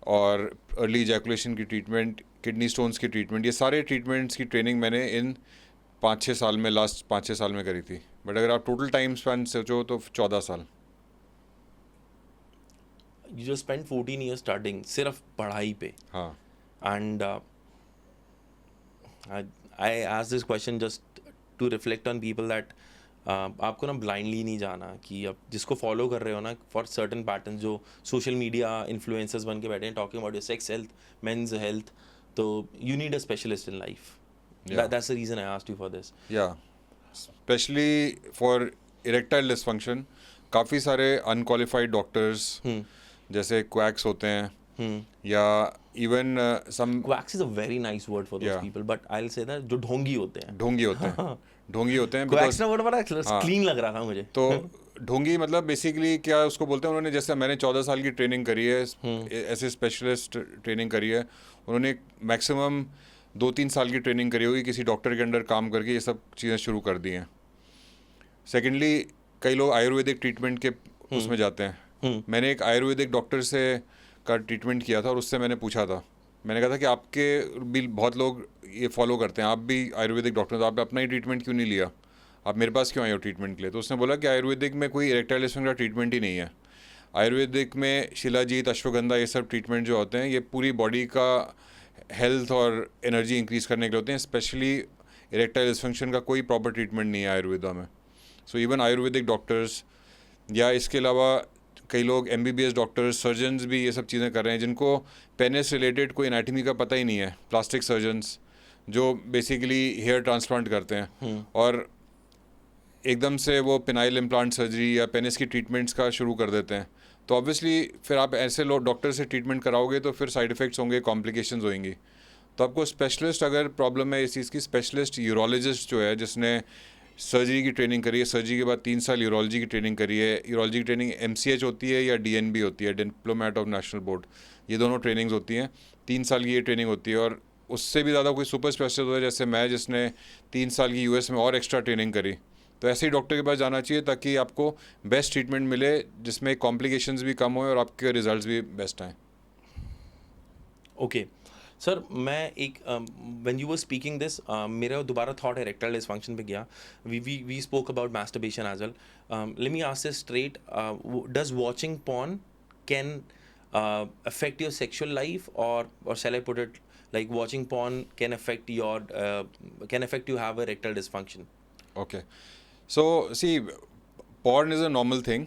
और अर्ली इजैकुलेशन की ट्रीटमेंट, किडनी स्टोन्स की ट्रीटमेंट, ये सारे ट्रीटमेंट्स की ट्रेनिंग मैंने इन 5-6 साल में, लास्ट 5-6 साल में करी थी। बट अगर आप टोटल टाइम स्पैन सोचो तो 14 साल। You just spent 14 years studying सिर्फ पढ़ाई पे, हाँ, and I ask this question just to reflect on people that आपको ना blindly नहीं जाना कि आप जिसको follow कर रहे हो ना for certain patterns जो social media influencers बन के बैठे हैं talking about your sex health, men's health, तो you need a specialist in life. Yeah. That's the reason I asked you for this. Yeah, especially for erectile dysfunction, काफ़ी सारे unqualified doctors जैसे quacks होते हैं या even some Quacks is a very nice word for those Yeah. people, but I'll say that जो ढोंगी होते हैं. ढोंगी होते हैं ढोंगी होते हैं Quacks because ना word बड़ा हाँ. clean लग रहा था मुझे. तो ढोंगी मतलब बेसिकली क्या उसको बोलते हैं, उन्होंने जैसे मैंने 14 साल की ट्रेनिंग करी है ऐसे स्पेशलिस्ट ट्रेनिंग करी है, उन्होंने मैक्सिमम 2-3 साल की ट्रेनिंग करी होगी किसी डॉक्टर के अंडर काम करके ये सब चीज़ें शुरू कर दी हैं. सेकेंडली कई लोग आयुर्वेदिक ट्रीटमेंट के उसमें जाते हैं. मैंने एक आयुर्वेदिक डॉक्टर से का ट्रीटमेंट किया था और उससे मैंने पूछा था, मैंने कहा था कि आपके भी बहुत लोग ये फॉलो करते हैं, आप भी आयुर्वेदिक डॉक्टर, तो आपने अपना ही ट्रीटमेंट क्यों नहीं लिया, आप मेरे पास क्यों आए हो ट्रीटमेंट के लिए. तो उसने बोला कि आयुर्वेदिक में कोई इरेक्टाइल डिस्फंक्शन का ट्रीटमेंट ही नहीं है. आयुर्वेदिक में शिलाजीत, अश्वगंधा, ये सब ट्रीटमेंट जो होते हैं ये पूरी बॉडी का हेल्थ और एनर्जी इंक्रीज़ करने के लिए होते हैं. स्पेशली इरेक्टाइल डिस्फंक्शन का कोई प्रॉपर ट्रीटमेंट नहीं है आयुर्वेदा में. सो इवन आयुर्वेदिक डॉक्टर्स या इसके अलावा कई लोग MBBS डॉक्टर्स, सर्जन्स भी ये सब चीज़ें कर रहे हैं जिनको पेनिस रिलेटेड कोई एनाटमी का पता ही नहीं है. प्लास्टिक सर्जन्स जो बेसिकली हेयर ट्रांसप्लांट करते हैं और एकदम से वो पिनाइल इम्प्लांट सर्जरी या पेनिस की ट्रीटमेंट्स का शुरू कर देते हैं. तो ऑब्वियसली फिर आप ऐसे लोग डॉक्टर से ट्रीटमेंट कराओगे तो फिर साइड इफ़ेक्ट्स होंगे, कॉम्प्लिकेशंस होंगी. तो आपको स्पेशलिस्ट अगर प्रॉब्लम है इस चीज़ की, स्पेशलिस्ट यूरोलॉजिस्ट जो है जिसने सर्जरी की ट्रेनिंग करी है, सर्जरी के बाद 3 साल यूरोलॉजी की ट्रेनिंग करी है. यूरोलॉजी की ट्रेनिंग MCH होती है या DNB होती है, डिप्लोमेट ऑफ नेशनल बोर्ड, ये दोनों ट्रेनिंग्स होती हैं. 3 साल की ये ट्रेनिंग होती है और उससे भी ज़्यादा कोई सुपर स्पेशलिस्ट होता है जैसे मैं जिसने 3 साल की US में और एक्स्ट्रा ट्रेनिंग करी. तो ऐसे ही डॉक्टर के पास जाना चाहिए ताकि आपको बेस्ट ट्रीटमेंट मिले जिसमें कॉम्प्लिकेशंस भी कम हो और आपके रिजल्ट्स भी बेस्ट आएँ. ओके सर, मैं एक when you were speaking this मेरा दोबारा थॉट इरेक्टाइल डिसफंक्शन पे गया. We spoke about masturbation as well. Let me ask this straight, does watching porn can affect your sexual life, or shall I put it like watching porn can affect you have erectile dysfunction? Okay, so see, porn is a normal thing.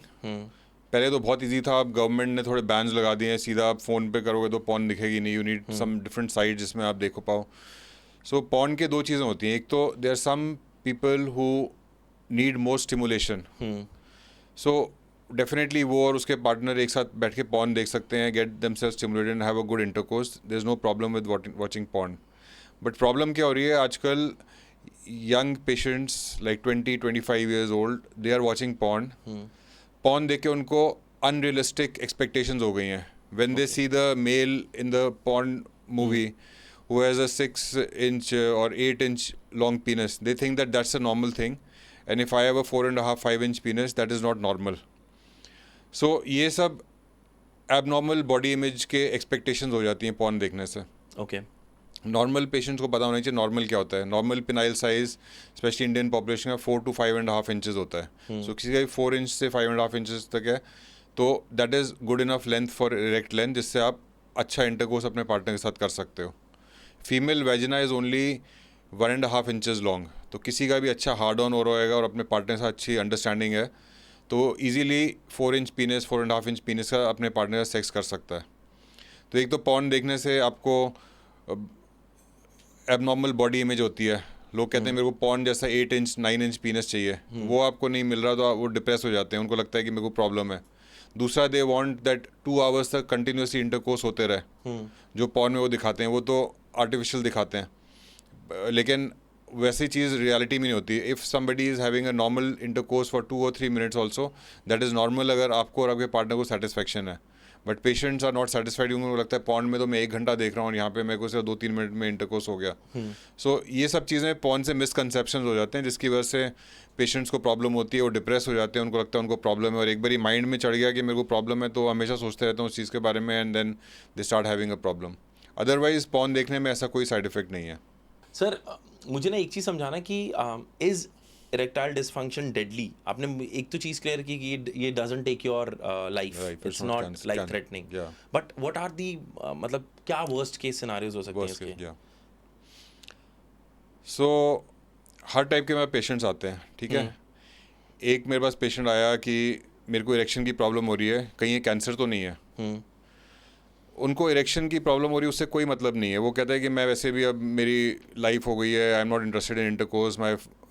पहले तो बहुत easy था, अब government ने थोड़े bans लगा दिए हैं, सीधा आप फ़ोन पे करोगे तो पॉर्न दिखेगी नहीं, you need some different site जिसमें आप देखो पाओ. सो पॉर्न के 2 चीज़ें होती हैं, एक तो there are some people who need more stimulation. So definitely वो और उसके पार्टनर एक साथ बैठ के पॉर्न देख सकते हैं, get themselves stimulated and have a good intercourse. There is no problem with watching porn. But problem क्या हो रही है आजकल, young patients like 20-25 years old, they are watching porn. Porn देख के उनको अनरियलिस्टिक एक्सपेक्टेशंस हो गई हैं. When they see the male in the porn movie who has a 6-inch or 8-inch long penis, they think that that's a normal thing, and if I have a 4.5-5-inch penis, that is not normal. So ये सब abnormal body image के expectations हो जाती हैं porn देखने से. Okay. Normal patients को पता होना चाहिए नॉर्मल क्या होता है. Normal phenyl size specially Indian population का 4 to 5.5 inches होता है. सो किसी का भी 4 inch से 5.5 inches तक है तो that is good enough length for erect length, जिससे आप अच्छा इंटरकोर्स अपने पार्टनर के साथ कर सकते हो. Female vagina is only 1.5 inches long. तो किसी का भी अच्छा हार्ड ऑन हो रहेगा और अपने पार्टनर के साथ अच्छी अंडरस्टैंडिंग है तो ईजीली 4-inch पीनस 4.5-inch पीनस का अपने पार्टनर का सेक्स कर सकता है. तो एक तो पॉर्न देखने से आपको एबनॉर्मल बॉडी इमेज होती है. लोग कहते हैं मेरे को पॉर्न जैसा 8-inch 9-inch पीनस चाहिए, वो आपको नहीं मिल रहा तो वो डिप्रेस हो जाते हैं, उनको लगता है कि मेरे को प्रॉब्लम है. दूसरा, दे वांट दैट 2 hours तक कंटिन्यूसली इंटरकोर्स होते रहे. जो पॉर्न में वो दिखाते हैं वो तो आर्टिफिशियल दिखाते हैं, लेकिन वैसी चीज़ रियलिटी में नहीं होती. If somebody is having a normal intercourse for 2 or 3 minutes also, that is normal अगर आपको और आपके पार्टनर को सेटिस्फेक्शन है. But patients are not satisfied, उनको लगता है पॉर्न में तो मैं 1 घंटा देख रहा हूँ और यहाँ पे मेरे को सिर्फ 2-3 मिनट में इंटरकोर्स हो गया. सो ये सब चीज़ें पॉर्न से मिसकंसेप्शन हो जाते हैं जिसकी वजह से पेशेंट्स को प्रॉब्लम होती है, वो डिप्रेस हो जाते हैं, उनको लगता है उनको प्रॉब्लम है और एक बारी माइंड में चढ़ गया कि मेरे को प्रॉब्लम है तो हमेशा सोचते रहते हैं उस चीज़ के बारे में and then they start having a problem. Otherwise porn देखने में ऐसा कोई साइड इफेक्ट नहीं है. सर मुझे ना एक चीज़ समझाना कि इज इरेक्टाइल डिसफंक्शन डेडली? आपने एक तो चीज़ क्लियर की कि ये doesn't take your life, it's not life threatening, but what are the मतलब क्या वर्स्ट केस सिनेरियोज हो सकते हैं इसके? सो हर टाइप के मेरे पेशेंट्स आते हैं, ठीक है। एक मेरे पास पेशेंट आया कि मेरे को इरेक्शन की प्रॉब्लम हो रही है, कहीं ये कैंसर तो नहीं है। उनको इरेक्शन की प्रॉब्लम हो रही है, उससे कोई मतलब नहीं है। वो कहता है कि मैं वैसे भी अब मेरी लाइफ हो गई है, आई am not interested in intercourse,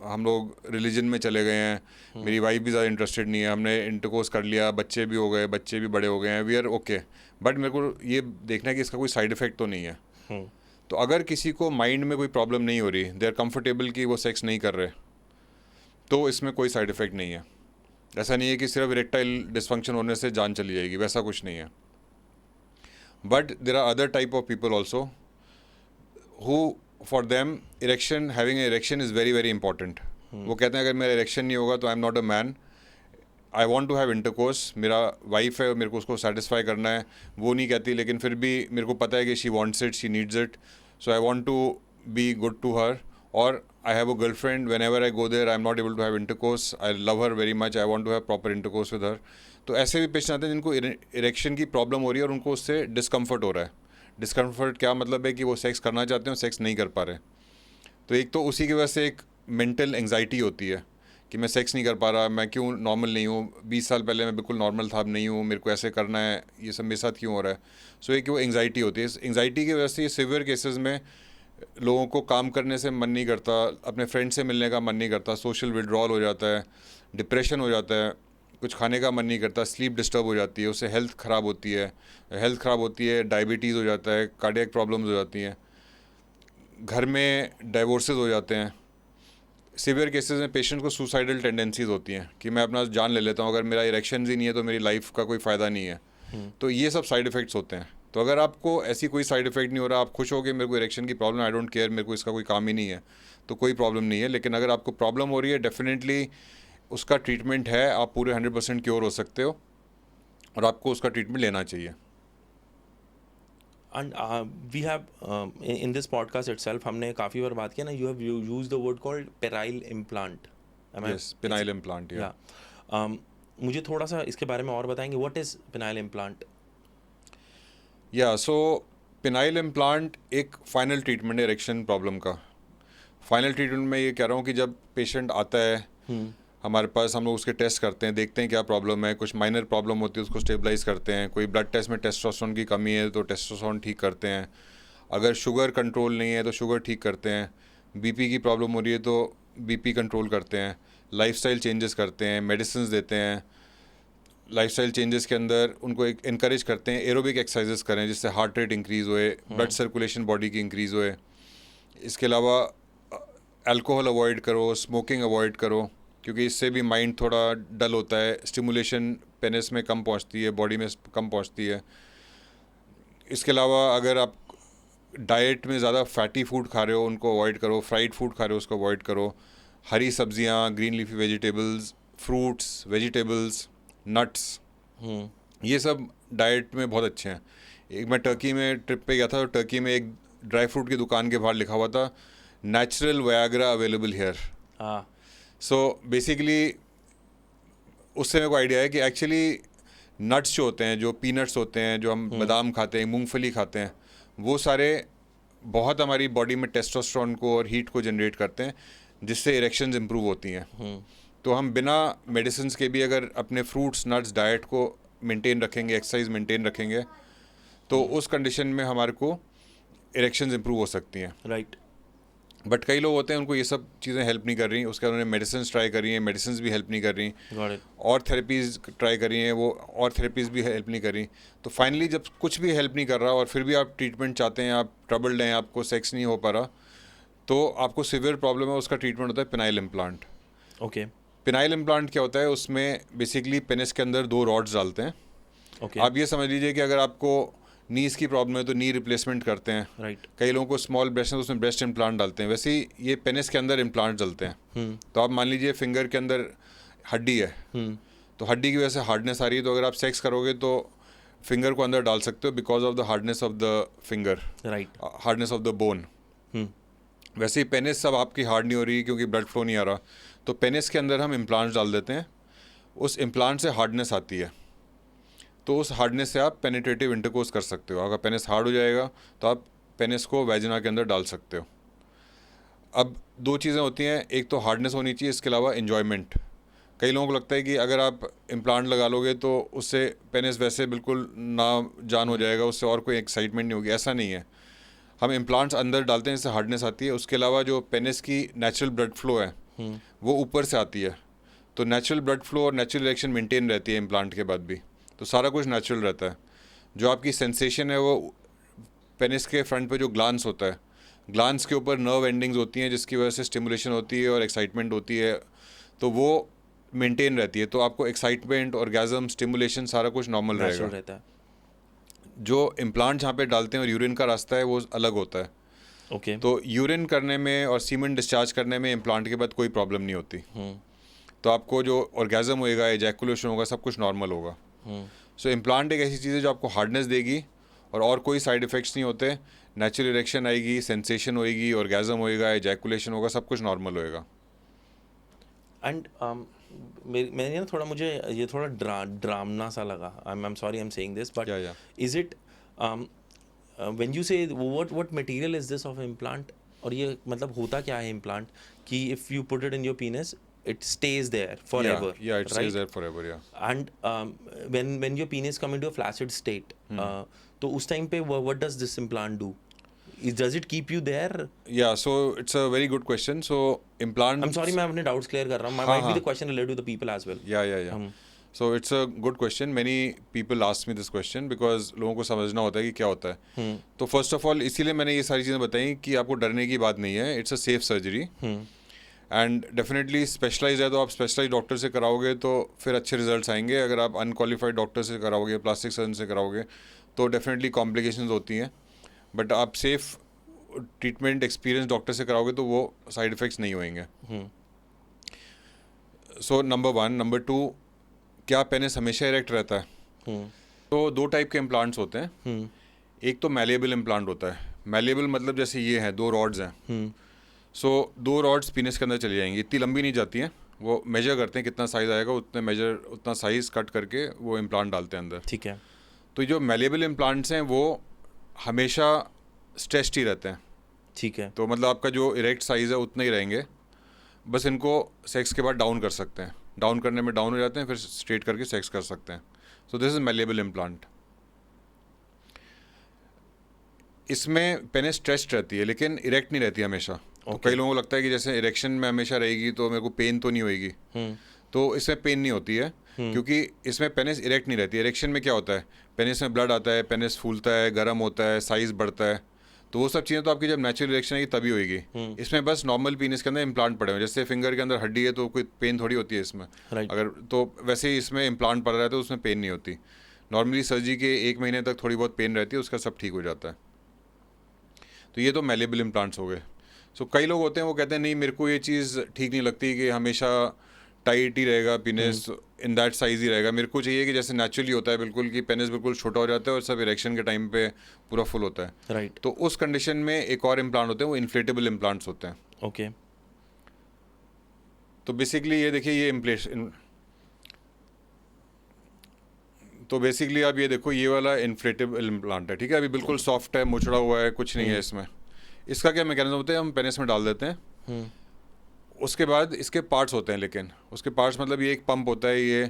हम लोग रिलीजन में चले गए हैं, मेरी वाइफ भी ज़्यादा इंटरेस्टेड नहीं है, हमने इंटरकोर्स कर लिया, बच्चे भी हो गए, बच्चे भी बड़े हो गए हैं, वी आर ओके। बट मेरे को ये देखना है कि इसका कोई साइड इफ़ेक्ट तो नहीं है। तो अगर किसी को माइंड में कोई प्रॉब्लम नहीं हो रही, दे आर कंफर्टेबल कि वो सेक्स नहीं कर रहे, तो इसमें कोई साइड इफ़ेक्ट नहीं है। ऐसा नहीं है कि सिर्फ इरेक्टाइल डिसफंक्शन होने से जान चली जाएगी, वैसा कुछ नहीं है। But there are other type of people also who for them erection, having erection is very very important. वो कहते हैं अगर मेरा इरेक्शन नहीं होगा तो I am not a man, I want to have intercourse, मेरा वाइफ है, मेरे को उसको सेटिस्फाई करना है। वो नहीं कहती, लेकिन फिर भी मेरे को पता है कि she wants it, she needs it, so I want to be good to her. और I have a girlfriend, whenever I go there I am not able to have intercourse, I love her very much, I want to have proper intercourse with her. तो ऐसे भी patient आते हैं जिनको erection की problem हो रही है और उनको उससे डिस्कम्फर्ट हो रहा है। डिस्कम्फर्ट क्या मतलब है कि वो सेक्स करना चाहते हैं, सेक्स नहीं कर पा रहे। तो एक तो उसी की वजह से एक मेंटल एंग्जाइटी होती है कि मैं सेक्स नहीं कर पा रहा, मैं क्यों नॉर्मल नहीं हूँ, 20 साल पहले मैं बिल्कुल नॉर्मल था, अब नहीं हूँ, मेरे को ऐसे करना है, ये सब मेरे साथ क्यों हो रहा है। सो एक वो एंग्जाइटी होती है। इस एंग्जाइटी की वजह से सिवियर केसेस में लोगों को काम करने से मन नहीं करता, अपने फ्रेंड से मिलने का मन नहीं करता, सोशल विड्रॉल हो जाता है, डिप्रेशन हो जाता है, कुछ खाने का मन नहीं करता, स्लीप डिस्टर्ब हो जाती है, उससे हेल्थ ख़राब होती है, डायबिटीज़ हो जाता है, कार्डियक प्रॉब्लम्स हो जाती हैं, घर में डाइवोर्सेस हो जाते हैं। सीवियर केसेस में पेशेंट को सुसाइडल टेंडेंसीज होती हैं कि मैं अपना जान ले लेता हूँ, अगर मेरा इरेक्शन ही नहीं है तो मेरी लाइफ का कोई फ़ायदा नहीं है। तो ये सब साइड इफ़ेक्ट्स होते हैं। तो अगर आपको ऐसी कोई साइड इफ़ेक्ट नहीं हो रहा, आप खुश हो कि मेरे को इरेक्शन की प्रॉब्लम, आई डोंट केयर, मेरे को इसका कोई काम ही नहीं है, तो कोई प्रॉब्लम नहीं है। लेकिन अगर आपको प्रॉब्लम हो रही है, डेफिनेटली उसका ट्रीटमेंट है, आप पूरे 100% क्योर हो सकते हो और आपको उसका ट्रीटमेंट लेना चाहिए। And we have in this podcast itself हमने काफ़ी बार बात किया ना, you have used the word called perile implant. Yes, penile implant, yeah. मुझे थोड़ा सा इसके बारे में और बताएंगे, what is penile implant? या सो पेनाइल इम्प्लांट एक फाइनल ट्रीटमेंट है इरेक्शन प्रॉब्लम का। फाइनल ट्रीटमेंट में ये कह रहा हूँ कि जब पेशेंट आता है हमारे पास, हम लोग उसके टेस्ट करते हैं, देखते हैं क्या प्रॉब्लम है, कुछ माइनर प्रॉब्लम होती है उसको स्टेबलाइज करते हैं, कोई ब्लड टेस्ट में टेस्टोस्टेरोन की कमी है तो टेस्टोस्टेरोन ठीक करते हैं, अगर शुगर कंट्रोल नहीं है तो शुगर ठीक करते हैं, बीपी की प्रॉब्लम हो रही है तो बीपी कंट्रोल करते हैं, लाइफस्टाइल चेंजेस करते हैं, मेडिसिन देते हैं। लाइफस्टाइल चेंजेस के अंदर उनको एक इनकरेज करते हैं एरोबिक एक्सरसाइजेस करें जिससे हार्ट रेट इंक्रीज़ होए, ब्लड सर्कुलेशन बॉडी की इंक्रीज़ होए। इसके अलावा अल्कोहल अवॉइड करो, स्मोकिंग अवॉइड करो, क्योंकि इससे भी माइंड थोड़ा डल होता है, स्टिमुलेशन पेनिस में कम पहुंचती है, बॉडी में कम पहुंचती है। इसके अलावा अगर आप डाइट में ज़्यादा फैटी फूड खा रहे हो उनको अवॉइड करो, फ्राइड फूड खा रहे हो उसको अवॉइड करो, हरी सब्जियां, green leafy vegetables, fruits, vegetables, nuts, ये सब डाइट में बहुत अच्छे हैं। एक मैं टर्की में ट्रिप पे गया था, तो टर्की में एक ड्राई फ्रूट की दुकान के बाहर लिखा हुआ था natural Viagra available here. So basically उससे मेरे को आइडिया है कि एक्चुअली नट्स जो होते हैं, जो पीनट्स होते हैं, जो हम बादाम खाते हैं, मूंगफली खाते हैं, वो सारे बहुत हमारी बॉडी में टेस्टोस्टेरोन को और हीट को जनरेट करते हैं जिससे इरेक्शंस इंप्रूव होती हैं। तो हम बिना मेडिसिन के भी अगर अपने फ्रूट्स नट्स डाइट को मेंटेन रखेंगे, एक्सरसाइज मेंटेन रखेंगे, तो उस कंडीशन में हमारे को इरेक्शंस इंप्रूव हो सकती हैं। राइट। बट कई लोग होते हैं उनको ये सब चीज़ें हेल्प नहीं कर रही, उसके उन्होंने मेडिसिन ट्राई करी हैं, मेडिसिन भी हेल्प नहीं कर रही, और थेरेपीज़ ट्राई करी हैं, वो और थेरेपीज़ भी हेल्प नहीं कर रही। तो फाइनली जब कुछ भी हेल्प नहीं कर रहा और फिर भी आप ट्रीटमेंट चाहते हैं, आप ट्रबल्ड हैं, आपको सेक्स नहीं हो पा रहा, तो आपको सीवियर प्रॉब्लम है, उसका ट्रीटमेंट होता है penile implant. Okay. Penile implant क्या होता है, उसमें बेसिकली पेनिस के अंदर 2 रॉड्स डालते हैं। ओके। आप ये समझ लीजिए कि अगर आपको नीज़ की प्रॉब्लम है तो नी रिप्लेसमेंट करते हैं। राइट। कई लोगों को स्मॉल ब्रेस्ट है तो उसमें ब्रेस्ट इम्प्लांट डालते हैं, वैसे ही ये पेनिस के अंदर इम्प्लांट डलते हैं। तो आप मान लीजिए फिंगर के अंदर हड्डी है, तो हड्डी की वजह से हार्डनेस आ रही है, तो अगर आप सेक्स करोगे तो फिंगर को अंदर डाल सकते हो because of the hardness of the finger, right, hardness of the bone. वैसे ही पेनिस सब आपकी हार्ड नहीं हो रही क्योंकि ब्लड फ्लो नहीं आ रहा, तो पेनिस के अंदर हम इम्प्लांट्स डाल देते हैं, उस इम्प्लांट से हार्डनेस आती है, तो उस हार्डनेस से आप पेनिट्रेटिव इंटरकोर्स कर सकते हो। अगर पेनिस हार्ड हो जाएगा तो आप पेनिस को वैजिना के अंदर डाल सकते हो। अब दो चीज़ें होती हैं, एक तो हार्डनेस होनी चाहिए, इसके अलावा इन्जॉयमेंट। कई लोगों को लगता है कि अगर आप इम्प्लांट लगा लोगे तो उससे पेनिस वैसे बिल्कुल ना जान हो जाएगा, उससे और कोई एक्साइटमेंट नहीं होगी। ऐसा नहीं है। हम इम्प्लांट्स अंदर डालते हैं, इससे हार्डनेस आती है। उसके अलावा जो पेनिस की नेचुरल ब्लड फ्लो है वो ऊपर से आती है, तो नेचुरल ब्लड फ्लो और नेचुरल इरेक्शन मेंटेन रहती है इम्प्लांट के बाद भी, तो सारा कुछ नेचुरल रहता है। जो आपकी सेंसेशन है वो पेनिस के फ्रंट पे जो ग्लांस होता है, ग्लांस के ऊपर नर्व एंडिंग्स होती हैं जिसकी वजह से स्टिमुलेशन होती है और एक्साइटमेंट होती है, तो वो मेंटेन रहती है। तो आपको एक्साइटमेंट, ऑर्गेज़म, स्टिमुलेशन सारा कुछ नॉर्मल नेचुरल रहेगा। रहता है। जो इम्प्लांट जहाँ पे डालते हैं और यूरिन का रास्ता है वो अलग होता है, ओके। तो यूरिन करने में और सीमेंट डिस्चार्ज करने में इम्प्लांट के बाद कोई प्रॉब्लम नहीं होती। तो आपको जो ऑर्गेज़म होएगा, एजैकुलेशन होगा, सब कुछ नॉर्मल होगा। सो इम्प्लांट एक ऐसी चीज़ है जो आपको हार्डनेस देगी और कोई साइड इफ़ेक्ट्स नहीं होते। नेचुरल इरेक्शन आएगी, सेंसेशन होएगी, ऑर्गेज़म होएगा, एजैकुलेशन होगा, सब कुछ नॉर्मल होएगा। एंड मैंने ना थोड़ा, मुझे ये थोड़ा ड्रामना सा लगा। I am sorry I am saying this, but Yeah. Is it when you say what material is this of implant? और ये मतलब होता क्या है इम्प्लांट कि if you put it in your penis it stays there forever? Yeah, it stays right? there forever, yeah. And when your penis come into a flaccid state, तो उस time पे what does this implant do? Does it keep you there? Yeah, so it's a very good question. So implant. I'm sorry, मैं अपने doubts clear कर रहा हूँ. Might be the question related to the people as well. Yeah. So it's a good question. Many people ask me this question because लोगों को समझना होता है कि क्या होता है। तो first of all इसीलिए मैंने ये सारी चीज़ें बताई कि आपको डरने की बात नहीं है। It's a safe surgery. And definitely specialise है तो आप स्पेशलाइज डॉक्टर से कराओगे तो फिर अच्छे रिजल्ट्स आएंगे। अगर आप अनक्वालिफाइड डॉक्टर से कराओगे, प्लास्टिक सर्जन से कराओगे, तो डेफिनेटली कॉम्प्लिकेशंस होती हैं। बट आप सेफ ट्रीटमेंट एक्सपीरियंस डॉक्टर से कराओगे तो वो साइड इफ़ेक्ट्स नहीं होंगे। So number 1। नंबर 2, क्या पेनिस हमेशा इरेक्ट रहता है? तो दो टाइप के इम्प्लांट्स होते हैं। एक तो मैलेबल इम्प्लांट होता है। मैलेबल मतलब जैसे ये हैं, 2 रॉड्स हैं। सो 2 रॉड्स पीनस के अंदर चली जाएंगी, इतनी लंबी नहीं जाती हैं। वो मेजर करते हैं कितना साइज़ आएगा, उतना साइज़ कट करके वो इम्प्लांट डालते हैं अंदर। ठीक है। तो जो मैलेबल इम्प्लांट्स हैं वो हमेशा स्ट्रेच्ड ही रहते हैं। ठीक है। तो मतलब आपका जो इरेक्ट साइज़ है उतना ही रहेंगे, बस इनको सेक्स के बाद डाउन कर सकते हैं। डाउन करने में डाउन हो जाते हैं, फिर स्ट्रेट करके सेक्स कर सकते हैं। So this is malleable implant. इसमें पेनिस स्ट्रेच्ड रहती है लेकिन इरेक्ट नहीं रहती हमेशा। तो कई लोगों को लगता है कि जैसे इरेक्शन में हमेशा रहेगी तो मेरे को पेन तो नहीं होएगी। तो इसमें पेन नहीं होती है क्योंकि इसमें पेनिस इरेक्ट नहीं रहती। इरेक्शन में क्या होता है, पेनिस में ब्लड आता है, पेनिस फूलता है, गर्म होता है, साइज़ बढ़ता है, तो वो सब चीज़ें तो आपकी जब नेचुरल इरेक्शन आएगी तभी होएगी। इसमें बस नॉर्मल पीनिस के अंदर इम्प्लांट पड़े हुए, जैसे फिंगर के अंदर हड्डी है तो कोई पेन थोड़ी होती है इसमें। अगर तो वैसे ही इसमें इम्प्लांट पड़ रहा है तो उसमें पेन नहीं होती। नॉर्मली सर्जरी के 1 महीने तक थोड़ी बहुत पेन रहती है, उसका सब ठीक हो जाता है। तो ये तो मैलेबल इम्प्लांट्स हो गए। सो कई लोग होते हैं वो कहते हैं नहीं मेरे को ये चीज़ ठीक नहीं लगती कि हमेशा टाइट ही रहेगा पेनिस, इन दैट साइज़ ही रहेगा। मेरे को चाहिए कि जैसे नेचुरली होता है बिल्कुल, कि पेनिस बिल्कुल छोटा हो जाता है और सब इरेक्शन के टाइम पे पूरा फुल होता है। राइट। तो उस कंडीशन में एक और इम्प्लांट होते हैं, वो इन्फ्लेटेबल इम्प्लांट्स होते हैं। ओके। तो बेसिकली ये देखिए, ये तो बेसिकली आप ये देखो, ये वाला इन्फ्लेटेबल इम्प्लांट है, ठीक है। अभी बिल्कुल सॉफ्ट है, मुचड़ा हुआ है, कुछ नहीं है इसमें। इसका क्या मैकेनिज्म होता है, हम पेनिस में डाल देते हैं, उसके बाद इसके पार्ट्स होते हैं। लेकिन उसके पार्ट्स मतलब ये एक पंप होता है, ये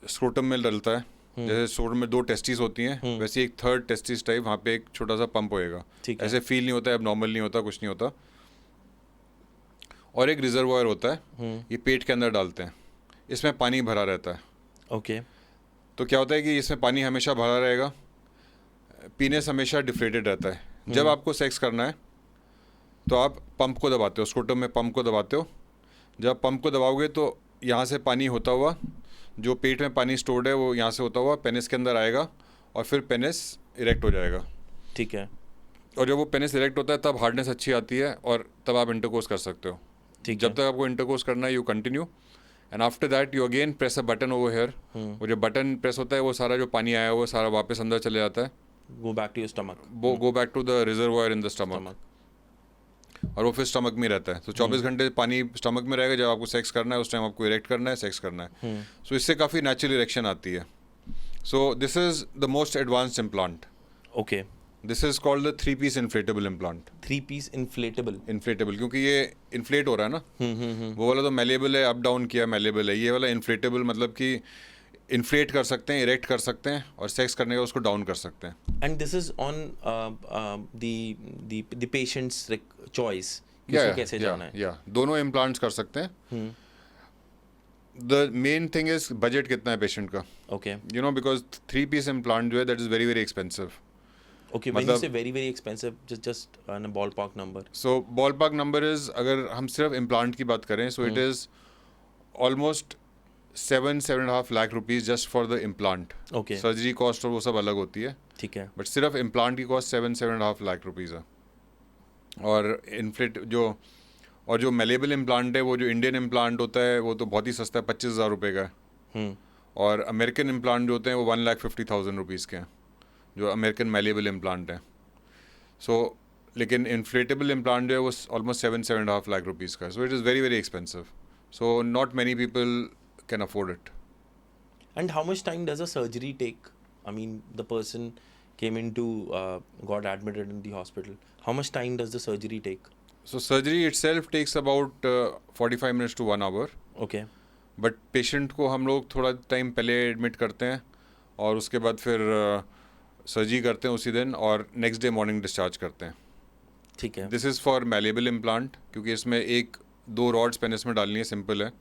स्क्रोटम में डलता है। जैसे स्क्रोटम में 2 टेस्टिस होती हैं, वैसे एक 3rd टेस्टिस टाइप वहाँ पे एक छोटा सा पंप होएगा। ऐसे फील नहीं होता है, अब नॉर्मल नहीं होता, कुछ नहीं होता। और एक रिजर्वायर होता है, ये पेट के अंदर डालते हैं, इसमें पानी भरा रहता है। ओके। तो क्या होता है कि इसमें पानी हमेशा भरा रहेगा, पीनस हमेशा डिफ्लेटेड रहता है। जब आपको सेक्स करना है तो आप पंप को दबाते हो, स्क्रोटम में पंप को दबाते हो। जब पंप को दबाओगे तो यहाँ से पानी होता हुआ, जो पेट में पानी स्टोर्ड है वो यहाँ से होता हुआ पेनिस के अंदर आएगा और फिर पेनिस इरेक्ट हो जाएगा। ठीक है। और जब वो पेनिस इरेक्ट होता है तब हार्डनेस अच्छी आती है और तब आप इंटरकोर्स कर सकते हो। ठीक। जब तक आपको इंटरकोर्स करना है you continue, and after that you again press a button over here. वो जो बटन प्रेस होता है वो सारा जो पानी आया हुआ सारा वापस अंदर चले जाता है। Go back to your stomach. Go back to the reservoir in the stomach, और वो फिर स्टमक में रहता है। तो 24 घंटे पानी स्टमक में रहेगा। जब आपको सेक्स करना है उस टाइम आपको इरेक्ट करना है, सेक्स करना है। सो इससे काफ़ी नेचुरल इरेक्शन आती है। So this is the most advanced implant. Okay. This is called the 3-piece inflatable implant. 3-piece inflatable. Inflatable क्योंकि ये इन्फ्लेट हो रहा है ना. वो वाला तो मेलेबल है, अप डाउन किया मेलेबल है. ये वाला इन्फ्लेटेबल मतलब कि इन्फ्लेट कर सकते हैं, इरेक्ट कर सकते हैं और सेक्स करने का उसको डाउन कर सकते हैं. And this is on the patient's choice. कि या उसको कैसे जाना है. या दोनों इम्प्लांट्स कर सकते हैं. The main thing is budget कितना है पेशेंट का. Okay. You know because 3-piece implant जो है that is very very expensive. Okay, when you say very very expensive, just on a ballpark number. So ball park number is, अगर हम सिर्फ implant की बात करें so it is almost 7.5 lakh rupees just for the implant. Okay. Surgery cost और वो सब अलग होती है, ठीक है. बट सिर्फ इम्प्लांट की कॉस्ट 7.5 लाख रुपीज़ है. और जो मेलेबल इम्प्लांट है, वो जो इंडियन इम्प्लांट होता है वो तो बहुत ही सस्ता है, 25,000 रुपये का है. और अमेरिकन इम्प्लांट जो होते हैं वो 1,50,000 रुपीज़ के हैं, जो अमेरिकन मेलेबल इम्प्लांट है. सो लेकिन इन्फ्लेटेबल इम्प्लांट जो है वो ऑलमोस्ट 7.5 लाख रुपीज़ का है. So it is very very expensive. So not many people can afford it. And how much time does a surgery take? I mean, the person came into, got admitted in the hospital. How much time does the surgery take? So surgery itself takes about 45 minutes to 1 hour. Okay. But patient को हम लोग थोड़ा time पहले admit करते हैं और उसके बाद फिर सर्जरी करते हैं उसी दिन और नेक्स्ट डे मॉर्निंग डिस्चार्ज करते हैं. ठीक है. This is for malleable implant क्योंकि इसमें 1-2 रॉड्स पेनिस में डालनी है, सिंपल है.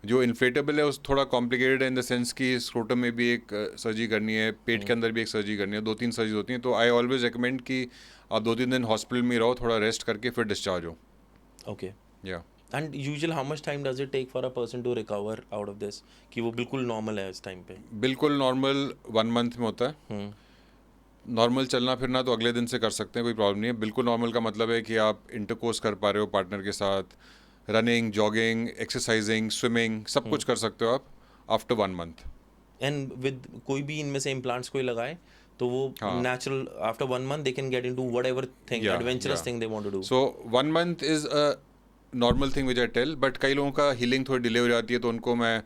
जो इन्फ्लेटेबल है उस थोड़ा कॉम्प्लिकेटेड है इन द सेंस कि स्क्रोटम में भी एक सर्जरी करनी है, पेट के अंदर भी एक सर्जरी करनी है, 2-3 सर्जरी होती हैं. तो आई ऑलवेज रिकमेंड कि आप 2-3 दिन हॉस्पिटल में रहो, थोड़ा रेस्ट करके फिर डिस्चार्ज हो. Okay. या And usually how much time does it take for a person to recover out of this? कि वो बिल्कुल नॉर्मल है इस टाइम पे. बिल्कुल नॉर्मल 1 मंथ में होता है. नॉर्मल चलना फिरना तो अगले दिन से कर सकते हैं, कोई प्रॉब्लम नहीं है. बिल्कुल नॉर्मल का मतलब है कि आप इंटरकोर्स कर पा रहे हो पार्टनर के साथ, रनिंग, जॉगिंग, एक्सरसाइजिंग, स्विमिंग, सब कुछ कर सकते हो आप आफ्टर 1 मंथ. And with कोई भी इनमें से implants कोई लगाए तो वो natural after 1 month they can get into whatever thing, adventurous thing they want to do. So 1 month is a normal thing which I tell, but कई लोगों का हीलिंग थोड़ी डिले हो जाती है तो उनको मैं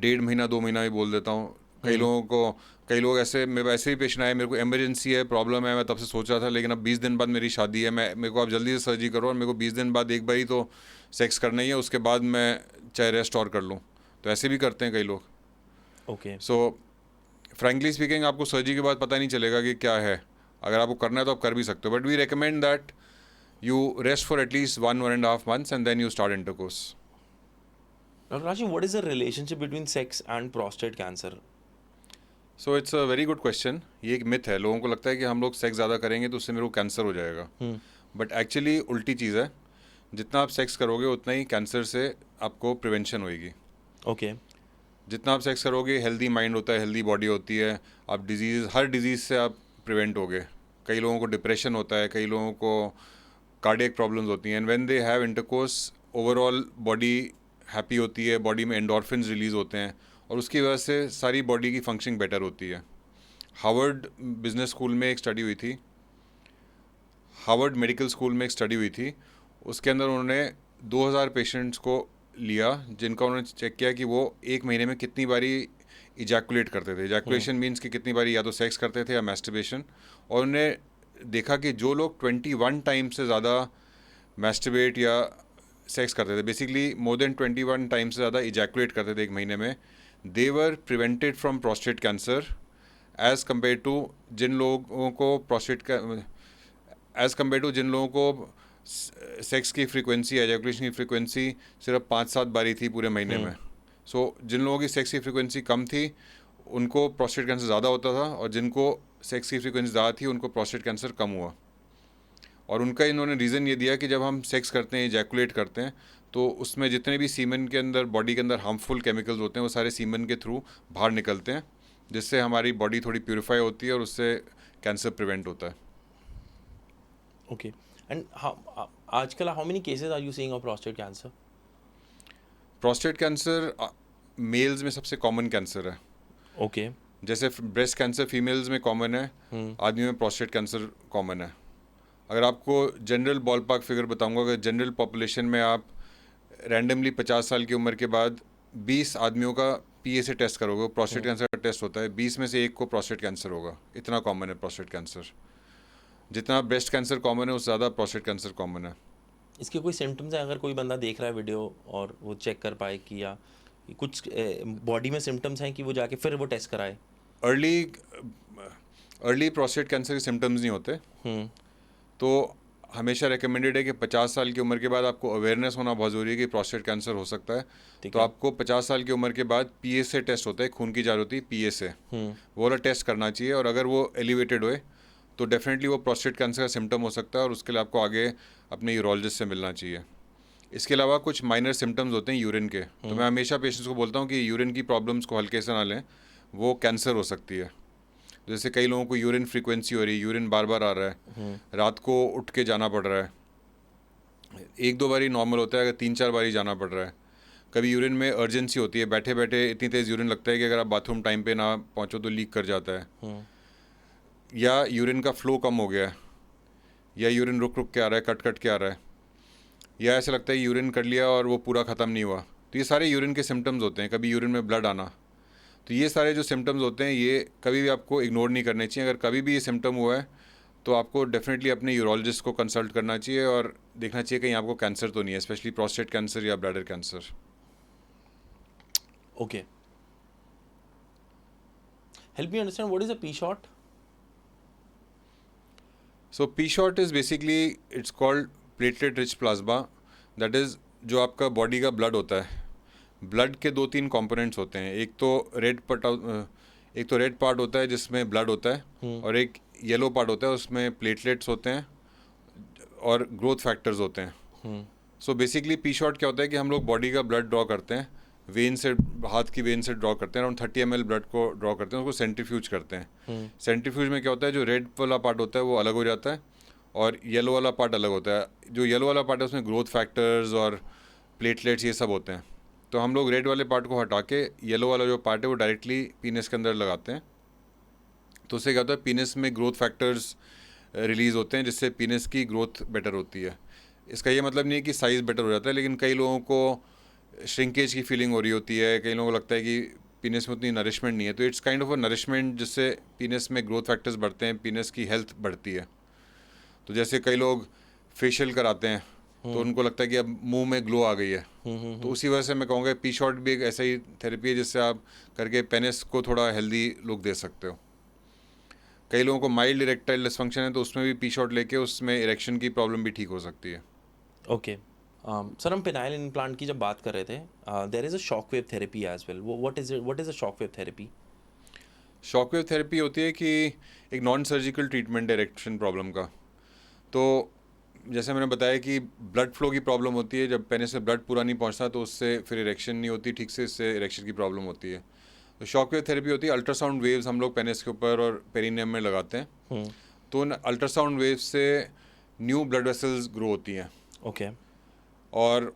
1.5 महीना 2 महीना ही बोल देता हूँ. कई लोग ऐसे, मेरे ऐसे ही पेशेंट आए, मेरे को इमरजेंसी है, प्रॉब्लम है, मैं तब से सोच रहा था लेकिन अब 20 दिन बाद मेरी शादी है, मेरे को आप जल्दी से सर्जरी करो और मेरे को 20 दिन बाद एक बार ही तो सेक्स करना ही है, उसके बाद मैं चाहे रेस्ट और कर लूँ. तो ऐसे भी करते हैं कई लोग. Okay. सो फ्रेंकली स्पीकिंग आपको सर्जरी के बाद पता नहीं चलेगा कि क्या है. अगर आपको करना है तो आप कर भी सकते हो, but we recommend that you rest for at least 1.5 months and then you start intercourse. Dr. Rashi, what is the relationship between sex and prostate cancer? So it's a very good question. ये एक myth है, लोगों को लगता है कि हम लोग सेक्स ज़्यादा करेंगे तो उससे मेरे को कैंसर हो जाएगा, बट एक्चुअली उल्टी चीज़ है. जितना आप सेक्स करोगे उतना ही कैंसर से आपको प्रिवेंशन होएगी. Okay. जितना आप सेक्स करोगे, हेल्दी माइंड होता है, हेल्दी बॉडी होती है, आप हर डिजीज़ से आप प्रिवेंट होगे. कई लोगों को डिप्रेशन होता है, कई लोगों को कार्डियक प्रॉब्लम्स होती हैं. And when they have intercourse overall body happy होती है, बॉडी में एंडोर्फिन्स रिलीज होते हैं और उसकी वजह से सारी बॉडी की फंक्शनिंग बेटर होती है. हार्वर्ड बिजनेस स्कूल में एक स्टडी हुई थी, हार्वर्ड मेडिकल स्कूल में एक स्टडी हुई थी. उसके अंदर उन्होंने 2000 पेशेंट्स को लिया जिनका उन्होंने चेक किया कि वो एक महीने में कितनी बारी इजैकुलेट करते थे. इजैकुलेशन मीन्स कि कितनी बारी या तो सेक्स करते थे या मैस्टरबेशन. और उन्होंने देखा कि जो लोग 21 टाइम से ज़्यादा मैस्टरबेट या सेक्स करते थे, बेसिकली मोर देन 21 टाइम से ज़्यादा इजैकुलेट करते थे एक महीने में, they were prevented from prostate cancer as compare to जिन लोगों को सेक्स की फ्रीक्वेंसी, एजैकुलेशन की फ्रीक्वेंसी सिर्फ 5-7 बारी थी पूरे महीने में. सो जिन लोगों की सेक्स की फ्रीक्वेंसी कम थी उनको प्रोस्टेट कैंसर ज़्यादा होता था और जिनको सेक्स की फ्रीक्वेंसी ज़्यादा थी उनको प्रोस्टेट कैंसर कम हुआ. और उनका इन्होंने रीज़न ये दिया कि जब हम सेक्स करते हैं, इजैकुलेट करते हैं, तो उसमें जितने भी सीमन के अंदर, बॉडी के अंदर हार्मफुल केमिकल्स होते हैं वो सारे सीमन के थ्रू बाहर निकलते हैं, जिससे हमारी बॉडी थोड़ी प्यूरिफाई होती है और उससे कैंसर प्रिवेंट होता है. Okay. And आजकल how many cases are you seeing of prostate cancer? Prostate cancer males में सबसे कॉमन कैंसर है. Okay. जैसे ब्रेस्ट कैंसर फीमेल्स में कॉमन है, आदमी में प्रोस्टेट कैंसर कॉमन है. अगर आपको जनरल बॉल पार्क फिगर बताऊंगा, अगर जनरल पॉपुलेशन में आप रैंडमली 50 साल की उम्र के बाद 20 आदमियों का PA से टेस्ट करोगे, प्रोस्टेट कैंसर का टेस्ट होता है, 20 में से एक को प्रोस्टेट कैंसर होगा. इतना कॉमन है प्रोस्टेट कैंसर. जितना ब्रेस्ट कैंसर कॉमन है उससे ज़्यादा प्रोस्टेट कैंसर कॉमन है। इसके कोई सिम्टम्स हैं, अगर कोई बंदा देख रहा है वीडियो और वो चेक कर पाए कि या कुछ बॉडी में सिम्टम्स हैं कि वो जाके फिर वो टेस्ट कराए? अर्ली प्रोस्टेट कैंसर के सिम्टम्स नहीं होते, तो हमेशा रिकमेंडेड है कि 50 साल की उम्र के बाद आपको अवेयरनेस होना बहुत ज़रूरी है कि प्रोस्टेट कैंसर हो सकता है। ठीक तो है। आपको 50 साल की उम्र के बाद PSA टेस्ट होता है, खून की जाँच होती है PSA, वो वाला टेस्ट करना चाहिए, और अगर वो एलिवेटेड होए तो डेफिनेटली वो प्रोस्टेट कैंसर का सिम्टम हो सकता है, और उसके लिए आपको आगे अपने यूरोलॉजिस्ट से मिलना चाहिए। इसके अलावा कुछ माइनर सिम्टम्स होते हैं यूरिन के, तो मैं हमेशा पेशेंट्स को बोलता हूँ कि यूरिन की प्रॉब्लम्स को हल्के से ना लें, वो कैंसर हो सकती है। जैसे कई लोगों को यूरिन फ्रीक्वेंसी हो रही है, यूरिन बार बार आ रहा है, रात को उठ के जाना पड़ रहा है, एक दो बारी नॉर्मल होता है, अगर 3-4 बारी जाना पड़ रहा है, कभी यूरिन में अर्जेंसी होती है, बैठे बैठे इतनी तेज़ यूरिन लगता है कि अगर आप बाथरूम टाइम पे ना पहुँचो तो लीक कर जाता है, या यूरिन का फ्लो कम हो गया है, या यूरिन रुक रुक के आ रहा है, कट कट के आ रहा है, या ऐसा लगता है यूरिन कर लिया और वो पूरा ख़त्म नहीं हुआ, तो ये सारे यूरिन के सिम्टम्स होते हैं। कभी यूरिन में ब्लड आना, तो ये सारे जो सिम्टम्स होते हैं ये कभी भी आपको इग्नोर नहीं करने चाहिए। अगर कभी भी ये सिम्टम हुआ है तो आपको डेफिनेटली अपने यूरोलॉजिस्ट को कंसल्ट करना चाहिए और देखना चाहिए कहीं आपको कैंसर तो नहीं है, स्पेशली प्रोस्टेट कैंसर या bladder cancer. Okay, help me understand what is a P-shot? So P-shot is basically it's called platelet rich plasma, that is जो आपका बॉडी का ब्लड होता है। ब्लड के 2-3 कंपोनेंट्स होते हैं, एक तो रेड पार्ट होता है जिसमें ब्लड होता है, और एक येलो पार्ट होता है उसमें प्लेटलेट्स होते हैं और ग्रोथ फैक्टर्स होते हैं। सो बेसिकली P-shot क्या होता है कि हम लोग बॉडी का ब्लड ड्रॉ करते हैं, वेन से, हाथ की वेन से ड्रॉ करते हैं, अराउंड 30 ml ब्लड को ड्रॉ करते हैं, उसको सेंट्रीफ्यूज करते हैं। सेंट्रीफ्यूज में क्या होता है, जो रेड वाला पार्ट होता है वो अलग हो जाता है और येलो वाला पार्ट अलग होता है। जो येलो वाला पार्ट है उसमें ग्रोथ फैक्टर्स और प्लेटलेट्स ये सब होते हैं। तो हम लोग रेड वाले पार्ट को हटा के येलो वाला जो पार्ट है वो डायरेक्टली पीनस के अंदर लगाते हैं। तो उससे क्या होता है, पीनस में ग्रोथ फैक्टर्स रिलीज़ होते हैं जिससे पीनस की ग्रोथ बेटर होती है। इसका ये मतलब नहीं है कि साइज़ बेटर हो जाता है, लेकिन कई लोगों को श्रिंकेज की फीलिंग हो रही होती है, कई लोगों को लगता है कि पीनस में उतनी नरिशमेंट नहीं है, तो it's kind of a nourishment जिससे पीनस में ग्रोथ फैक्टर्स बढ़ते हैं, पीनस की हेल्थ बढ़ती है। तो जैसे कई लोग फेशियल कराते हैं तो उनको लगता है कि अब मुंह में ग्लो आ गई है, तो उसी वजह से मैं कहूँगा P-shot भी एक ऐसा ही थेरेपी है जिससे आप करके पेनिस को थोड़ा हेल्दी लुक दे सकते हो। कई लोगों को माइल्ड इरेक्टाइल डिसफंक्शन है तो उसमें भी P-shot लेके उसमें इरेक्शन की प्रॉब्लम भी ठीक हो सकती है। ओके, सर हम पेनाइल इम्प्लांट की जब बात कर रहे थे, there is a shock wave therapy as well, what is a shock wave therapy? Shock wave therapy होती है कि एक नॉन सर्जिकल ट्रीटमेंट है इरेक्शन प्रॉब्लम का। तो जैसे मैंने बताया कि ब्लड फ्लो की प्रॉब्लम होती है, जब पेनिस में ब्लड पूरा नहीं पहुंचता तो उससे फिर इरेक्शन नहीं होती ठीक से, इससे इरेक्शन की प्रॉब्लम होती है। तो शॉक वेव थेरेपी होती है, अल्ट्रासाउंड वेव्स हम लोग पेनिस के ऊपर और पेरिनियम में लगाते हैं। तो उन अल्ट्रासाउंड वेव्स से न्यू ब्लड वेसल्स ग्रो होती हैं, ओके, और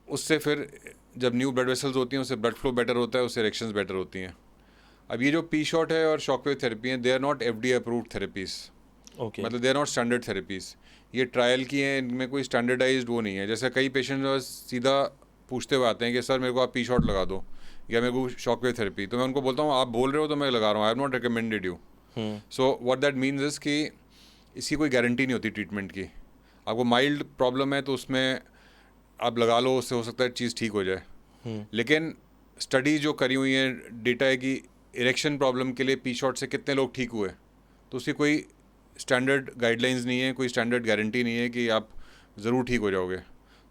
उससे फिर जब न्यू ब्लड वेसल्स होती हैं उससे ब्लड फ्लो बेटर होता है, उससे इरेक्शंस बेटर होती हैं। अब ये जो P-shot है और शॉक वेव थेरेपी है, they are not FDA approved therapies, okay, मतलब they are not standard therapies. ये ट्रायल की हैं, इनमें कोई स्टैंडर्डाइज्ड वो नहीं है। जैसे कई पेशेंट सीधा पूछते हुए आते हैं कि सर मेरे को आप P-shot लगा दो या मेरे को शॉक वेव थेरेपी, तो मैं उनको बोलता हूँ आप बोल रहे हो तो मैं लगा रहा हूँ, I have not recommended you. So what that means is कि इसकी कोई गारंटी नहीं होती ट्रीटमेंट की। आपको माइल्ड प्रॉब्लम है तो उसमें आप लगा लो, उससे हो सकता है चीज़ ठीक हो जाए। लेकिन स्टडी जो करी हुई है, डेटा है कि इरेक्शन प्रॉब्लम के लिए P-shot से कितने लोग ठीक हुए, तो उसकी कोई स्टैंडर्ड गाइडलाइंस नहीं है, कोई स्टैंडर्ड गारंटी नहीं है कि आप ज़रूर ठीक हो जाओगे।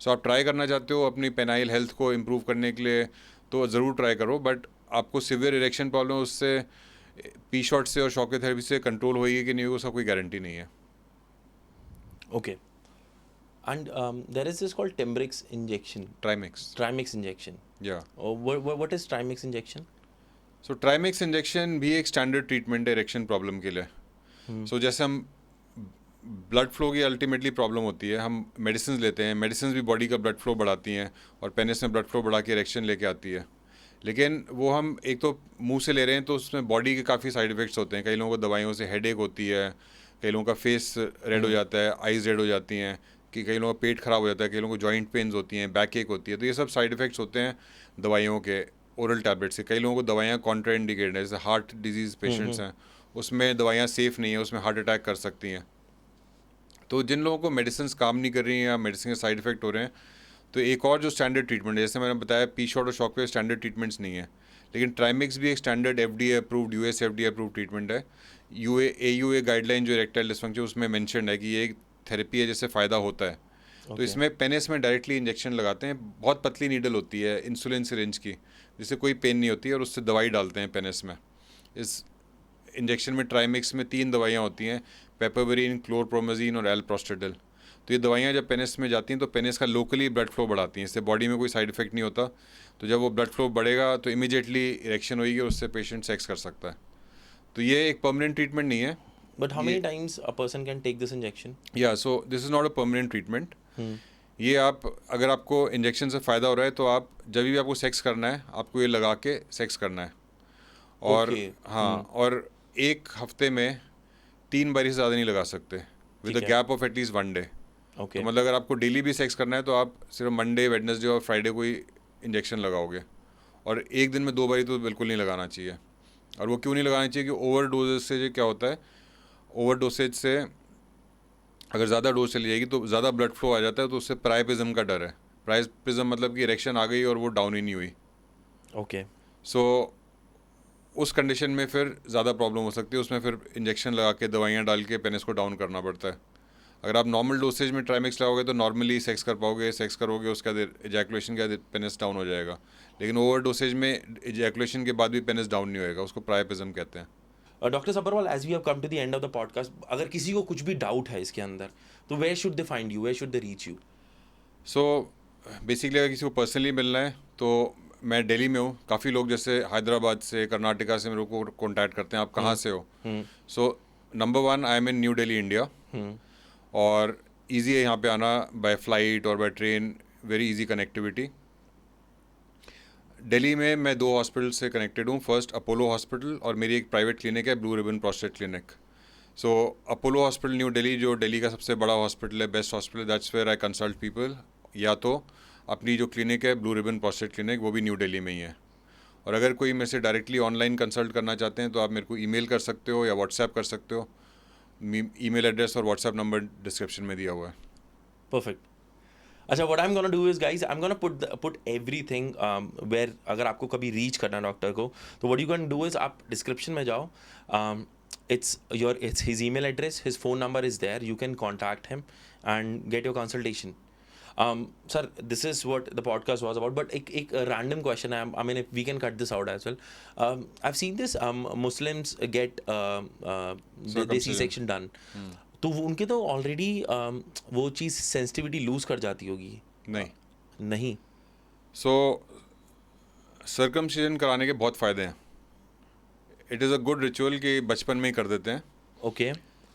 सो आप ट्राई करना चाहते हो अपनी पेनाइल हेल्थ को इम्प्रूव करने के लिए तो ज़रूर ट्राई करो, बट आपको सिवियर इरेक्शन प्रॉब्लम उससे P-shot से और शॉक थेरेपी से कंट्रोल होगी कि नहीं होगी उसका कोई गारंटी नहीं है। Okay, and there is this called Tembrix injection, Trimix injection, या what is Trimix injection? So Trimix injection भी एक स्टैंडर्ड ट्रीटमेंट है इरेक्शन प्रॉब्लम के लिए। सो जैसे हम ब्लड फ्लो की अल्टीमेटली प्रॉब्लम होती है, हम मेडिसिन लेते हैं, मेडिसिन भी बॉडी का ब्लड फ्लो बढ़ाती हैं और पेनिस में ब्लड फ्लो बढ़ा के इरेक्शन लेके आती है, लेकिन वो हम एक तो मुंह से ले रहे हैं तो उसमें बॉडी के काफ़ी साइड इफ़ेक्ट्स होते हैं। कई लोगों को दवाइयों से हेडेक होती है, कई लोगों का फेस रेड हो जाता है, आइज़ रेड हो जाती हैं, कि कई लोगों का पेट ख़राब हो जाता है, कई लोगों को जॉइंट पेन्स होती हैं, बैक एक होती है। तो ये सब साइड इफ़ेक्ट्स होते हैं दवाइयों के, ओरल टैबलेट से। कई लोगों को दवाइयाँ कॉन्ट्राइंडिकेटेड है, जैसे हार्ट डिजीज़ पेशेंट्स हैं उसमें दवाइयाँ सेफ़ नहीं है, उसमें हार्ट अटैक कर सकती हैं। तो जिन लोगों को मेडिसिन काम नहीं कर रही हैं या मेडिसिन के साइड इफेक्ट हो रहे हैं, तो एक और जो स्टैंडर्ड ट्रीटमेंट है, जैसे मैंने बताया पी शॉट और शॉक वेव स्टैंडर्ड ट्रीटमेंट्स नहीं है, लेकिन ट्राइमिक्स भी एक standard FDA approved, US FDA approved treatment है। AUA गाइडलाइन जो इरेक्टाइल डिस्फंक्शन उसमें मेंशन है कि ये एक थेरेपी है जिससे फ़ायदा होता है। तो इसमें पेनिस में डायरेक्टली इंजेक्शन लगाते हैं, बहुत पतली नीडल होती है इंसुलिन सिरिंज की, जिससे कोई पेन नहीं होती है, और उससे दवाई डालते हैं पेनिस में। इस इंजेक्शन में ट्राइमिक्स में 3 दवाइयाँ होती हैं, पेपावरीन, क्लोरप्रोमाजीन और एलप्रोस्टेटिल। तो ये दवाइयाँ जब पेनिस में जाती हैं तो पेनिस का लोकली ब्लड फ्लो बढ़ाती हैं, इससे बॉडी में कोई साइड इफेक्ट नहीं होता। तो जब वो ब्लड फ्लो बढ़ेगा तो इमीडिएटली इरेक्शन होगी और उससे पेशेंट सेक्स कर सकता है। तो ये एक परमानेंट ट्रीटमेंट नहीं है। But how many times a person can take this injection? या so this is not a permanent treatment. ये आप, अगर आपको इंजेक्शन से फ़ायदा हो रहा है तो आप जब भी आपको सेक्स करना है आपको ये लगा के सेक्स करना है। और हाँ, और एक हफ्ते में 3 बारी से ज़्यादा नहीं लगा सकते, with a gap of at least 1 day. तो मतलब अगर आपको डेली भी सेक्स करना है तो आप सिर्फ मंडे, वेडनेसडे और फ्राइडे को ही इंजेक्शन लगाओगे, और एक दिन में 2 बारी तो बिल्कुल नहीं लगाना चाहिए। और वो क्यों नहीं लगाना चाहिए कि ओवर डोजेज से जो क्या होता है, ओवर डोसेज से अगर ज़्यादा डोज चली जाएगी तो ज़्यादा ब्लड फ्लो आ जाता है, तो उससे प्राइपिज्म का डर है। प्राइपिज्म मतलब कि इरेक्शन आ गई और वो डाउन ही नहीं हुई। ओके। सो उस कंडीशन में फिर ज़्यादा प्रॉब्लम हो सकती है, उसमें फिर इंजेक्शन लगा के दवाइयाँ डाल के पेनिस को डाउन करना पड़ता है। अगर आप नॉर्मल डोसेज में ट्राइमिक्स लगाओगे तो नॉर्मली सेक्स कर पाओगे, सेक्स करोगे उसका इजैकुलेशन के बाद पेनिस डाउन हो जाएगा। लेकिन ओवर डोसेज में इजैकुलेशन के बाद भी पेनिस डाउन नहीं होएगा, उसको प्राइपिज्म कहते हैं। Doctor Sabharwal, as we have come to the end of the podcast, अगर किसी को कुछ भी डाउट है इसके अंदर तो where should they find you, where should they reach you? So basically अगर किसी को पर्सनली मिलना है तो मैं दिल्ली में हूँ। काफ़ी लोग जैसे हैदराबाद से, कर्नाटका से मेरे को कॉन्टैक्ट करते हैं, आप कहाँ से हो? So number 1, I am in new Delhi, India. और ईजी है यहाँ पे आना, बाय फ्लाइट और by train, very easy connectivity. Delhi में मैं 2 हॉस्पिटल से कनेक्टेड हूँ। फर्स्ट अपोलो हॉस्पिटल, और मेरी एक प्राइवेट क्लिनिक है blue ribbon prostate clinic. So Apollo hospital new Delhi, जो दिल्ली का सबसे बड़ा हॉस्पिटल है, best hospital, that's where I consult people. या तो अपनी जो क्लिनिक है ब्लू रिबन प्रोस्टेट क्लिनिक, वो भी न्यू दिल्ली में ही है। और अगर कोई मेरे से डायरेक्टली ऑनलाइन कंसल्ट करना चाहते हैं तो आप मेरे को ईमेल कर सकते हो या व्हाट्सएप कर सकते हो। ईमेल एड्रेस और व्हाट्सएप नंबर डिस्क्रिप्शन में दिया हुआ है। परफेक्ट। अच्छा, what I'm gonna do is guys, I'm gonna put everything where अगर आपको कभी रीच करना डॉक्टर को तो what you can do is आप डिस्क्रिप्शन में जाओ, it's his email address, his phone number is there, you can contact him and get your consultation. Sir, this is what the podcast was about, but एक random question है, I mean if we can cut this out as well. I've seen this, Muslims get they C-section done. तो उनके तो already वो चीज़ sensitivity loose कर जाती होगी? नहीं। सो सर्कमसिजन कराने के बहुत फ़ायदे हैं। It is a good ritual कि बचपन में ही कर देते हैं। ओके।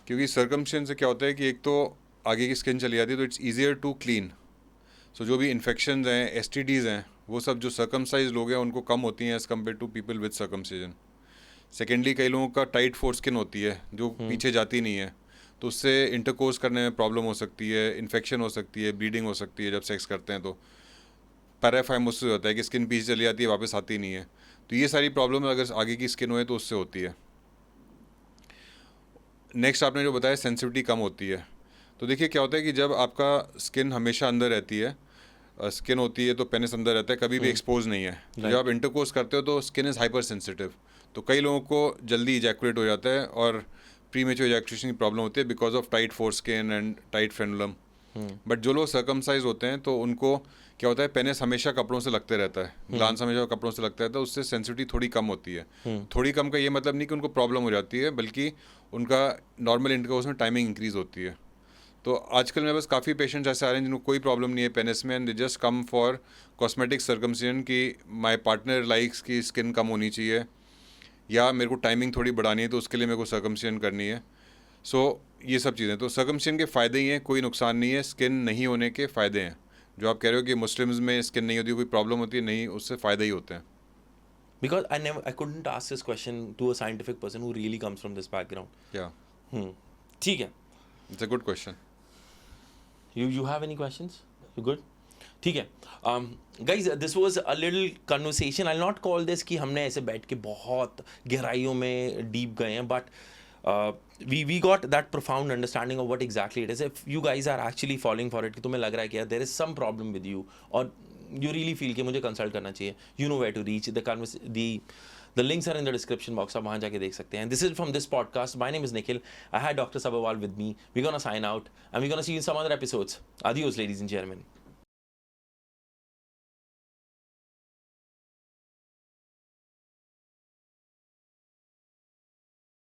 क्योंकि सर्कमसिजन से क्या होता है कि एक तो आगे की स्किन चली जाती है, तो इट्स ईजियर टू क्लीन। सो जो भी इन्फेक्शंस हैं, STDs हैं, वो सब जो सर्कमसाइज लोग हैं उनको कम होती हैं as compare to people with circumcision. Secondly, कई लोगों का टाइट फोर स्किन होती है जो पीछे जाती नहीं है, तो उससे इंटरकोर्स करने में प्रॉब्लम हो सकती है, इन्फेक्शन हो सकती है, ब्लीडिंग हो सकती है जब सेक्स करते हैं। तो पैराफाइमोसिस होता है कि स्किन पीछे चली जाती है, वापस आती नहीं है। तो ये सारी प्रॉब्लम अगर आगे की स्किन होए तो उससे होती है। नेक्स्ट आपने जो बताया सेंसिटिविटी कम होती है, तो देखिए क्या होता है कि जब आपका स्किन हमेशा अंदर रहती है, स्किन होती है तो पेनिस अंदर रहता है, कभी भी एक्सपोज नहीं है। तो जब आप इंटरकोर्स करते हो तो स्किन इज़ हाइपर सेंसिटिव, तो कई लोगों को जल्दी इजैकुलेट हो जाता है और प्रीमेच्योर इजैकुलेशन की प्रॉब्लम होती है because of tight four skin and tight frenulum. But जो लोग सर्कमसाइज होते हैं तो उनको क्या होता है, पेनिस हमेशा कपड़ों से लगते रहता है, ग्लांस हमेशा कपड़ों से लगता रहता है, उससे सेंसिटिविटी थोड़ी कम होती है। थोड़ी कम का ये मतलब नहीं कि उनको प्रॉब्लम हो जाती है, बल्कि उनका नॉर्मल इंटरकोर्स में टाइमिंग इंक्रीज होती है। तो आजकल मेरे पास काफ़ी पेशेंट्स ऐसे आ रहे हैं जिनको कोई प्रॉब्लम नहीं है पेनिस में, and they just come for cosmetic circumcision कि माय पार्टनर लाइक्स की स्किन कम होनी चाहिए या मेरे को टाइमिंग थोड़ी बढ़ानी है तो उसके लिए मेरे को सर्कमसिजन करनी है। सो ये सब चीज़ें, तो सर्कमसिजन के फ़ायदे ही हैं, कोई नुकसान नहीं है। स्किन नहीं होने के फ़ायदे हैं। जो आप कह रहे हो कि मुस्लिम्स में स्किन नहीं होती, कोई प्रॉब्लम होती है, नहीं, उससे फ़ायदे ही होते हैं। Because I couldn't ask this question to a scientific person who really comes from this background. Yeah. ठीक है. It's a good question. You have any questions? You good? ठीक है. Guys, this was a little conversation. I'll not call this कि हमने ऐसे बैठ के बहुत गहराइयों में डीप गए हैं, but we got that profound understanding of what exactly it is. If you guys are actually falling for it, कि तुम्हें लग रहा है कि यार there is some problem with you, or you really feel कि मुझे consult करना चाहिए, you know where to reach. The links are in the description box. आप वहाँ जाके देख सकते हैं. This is from this podcast. My name is Nikhil. I had Dr. Sabharwal with me. We're gonna sign out and we're gonna see you in some other episodes. Adios, ladies and gentlemen.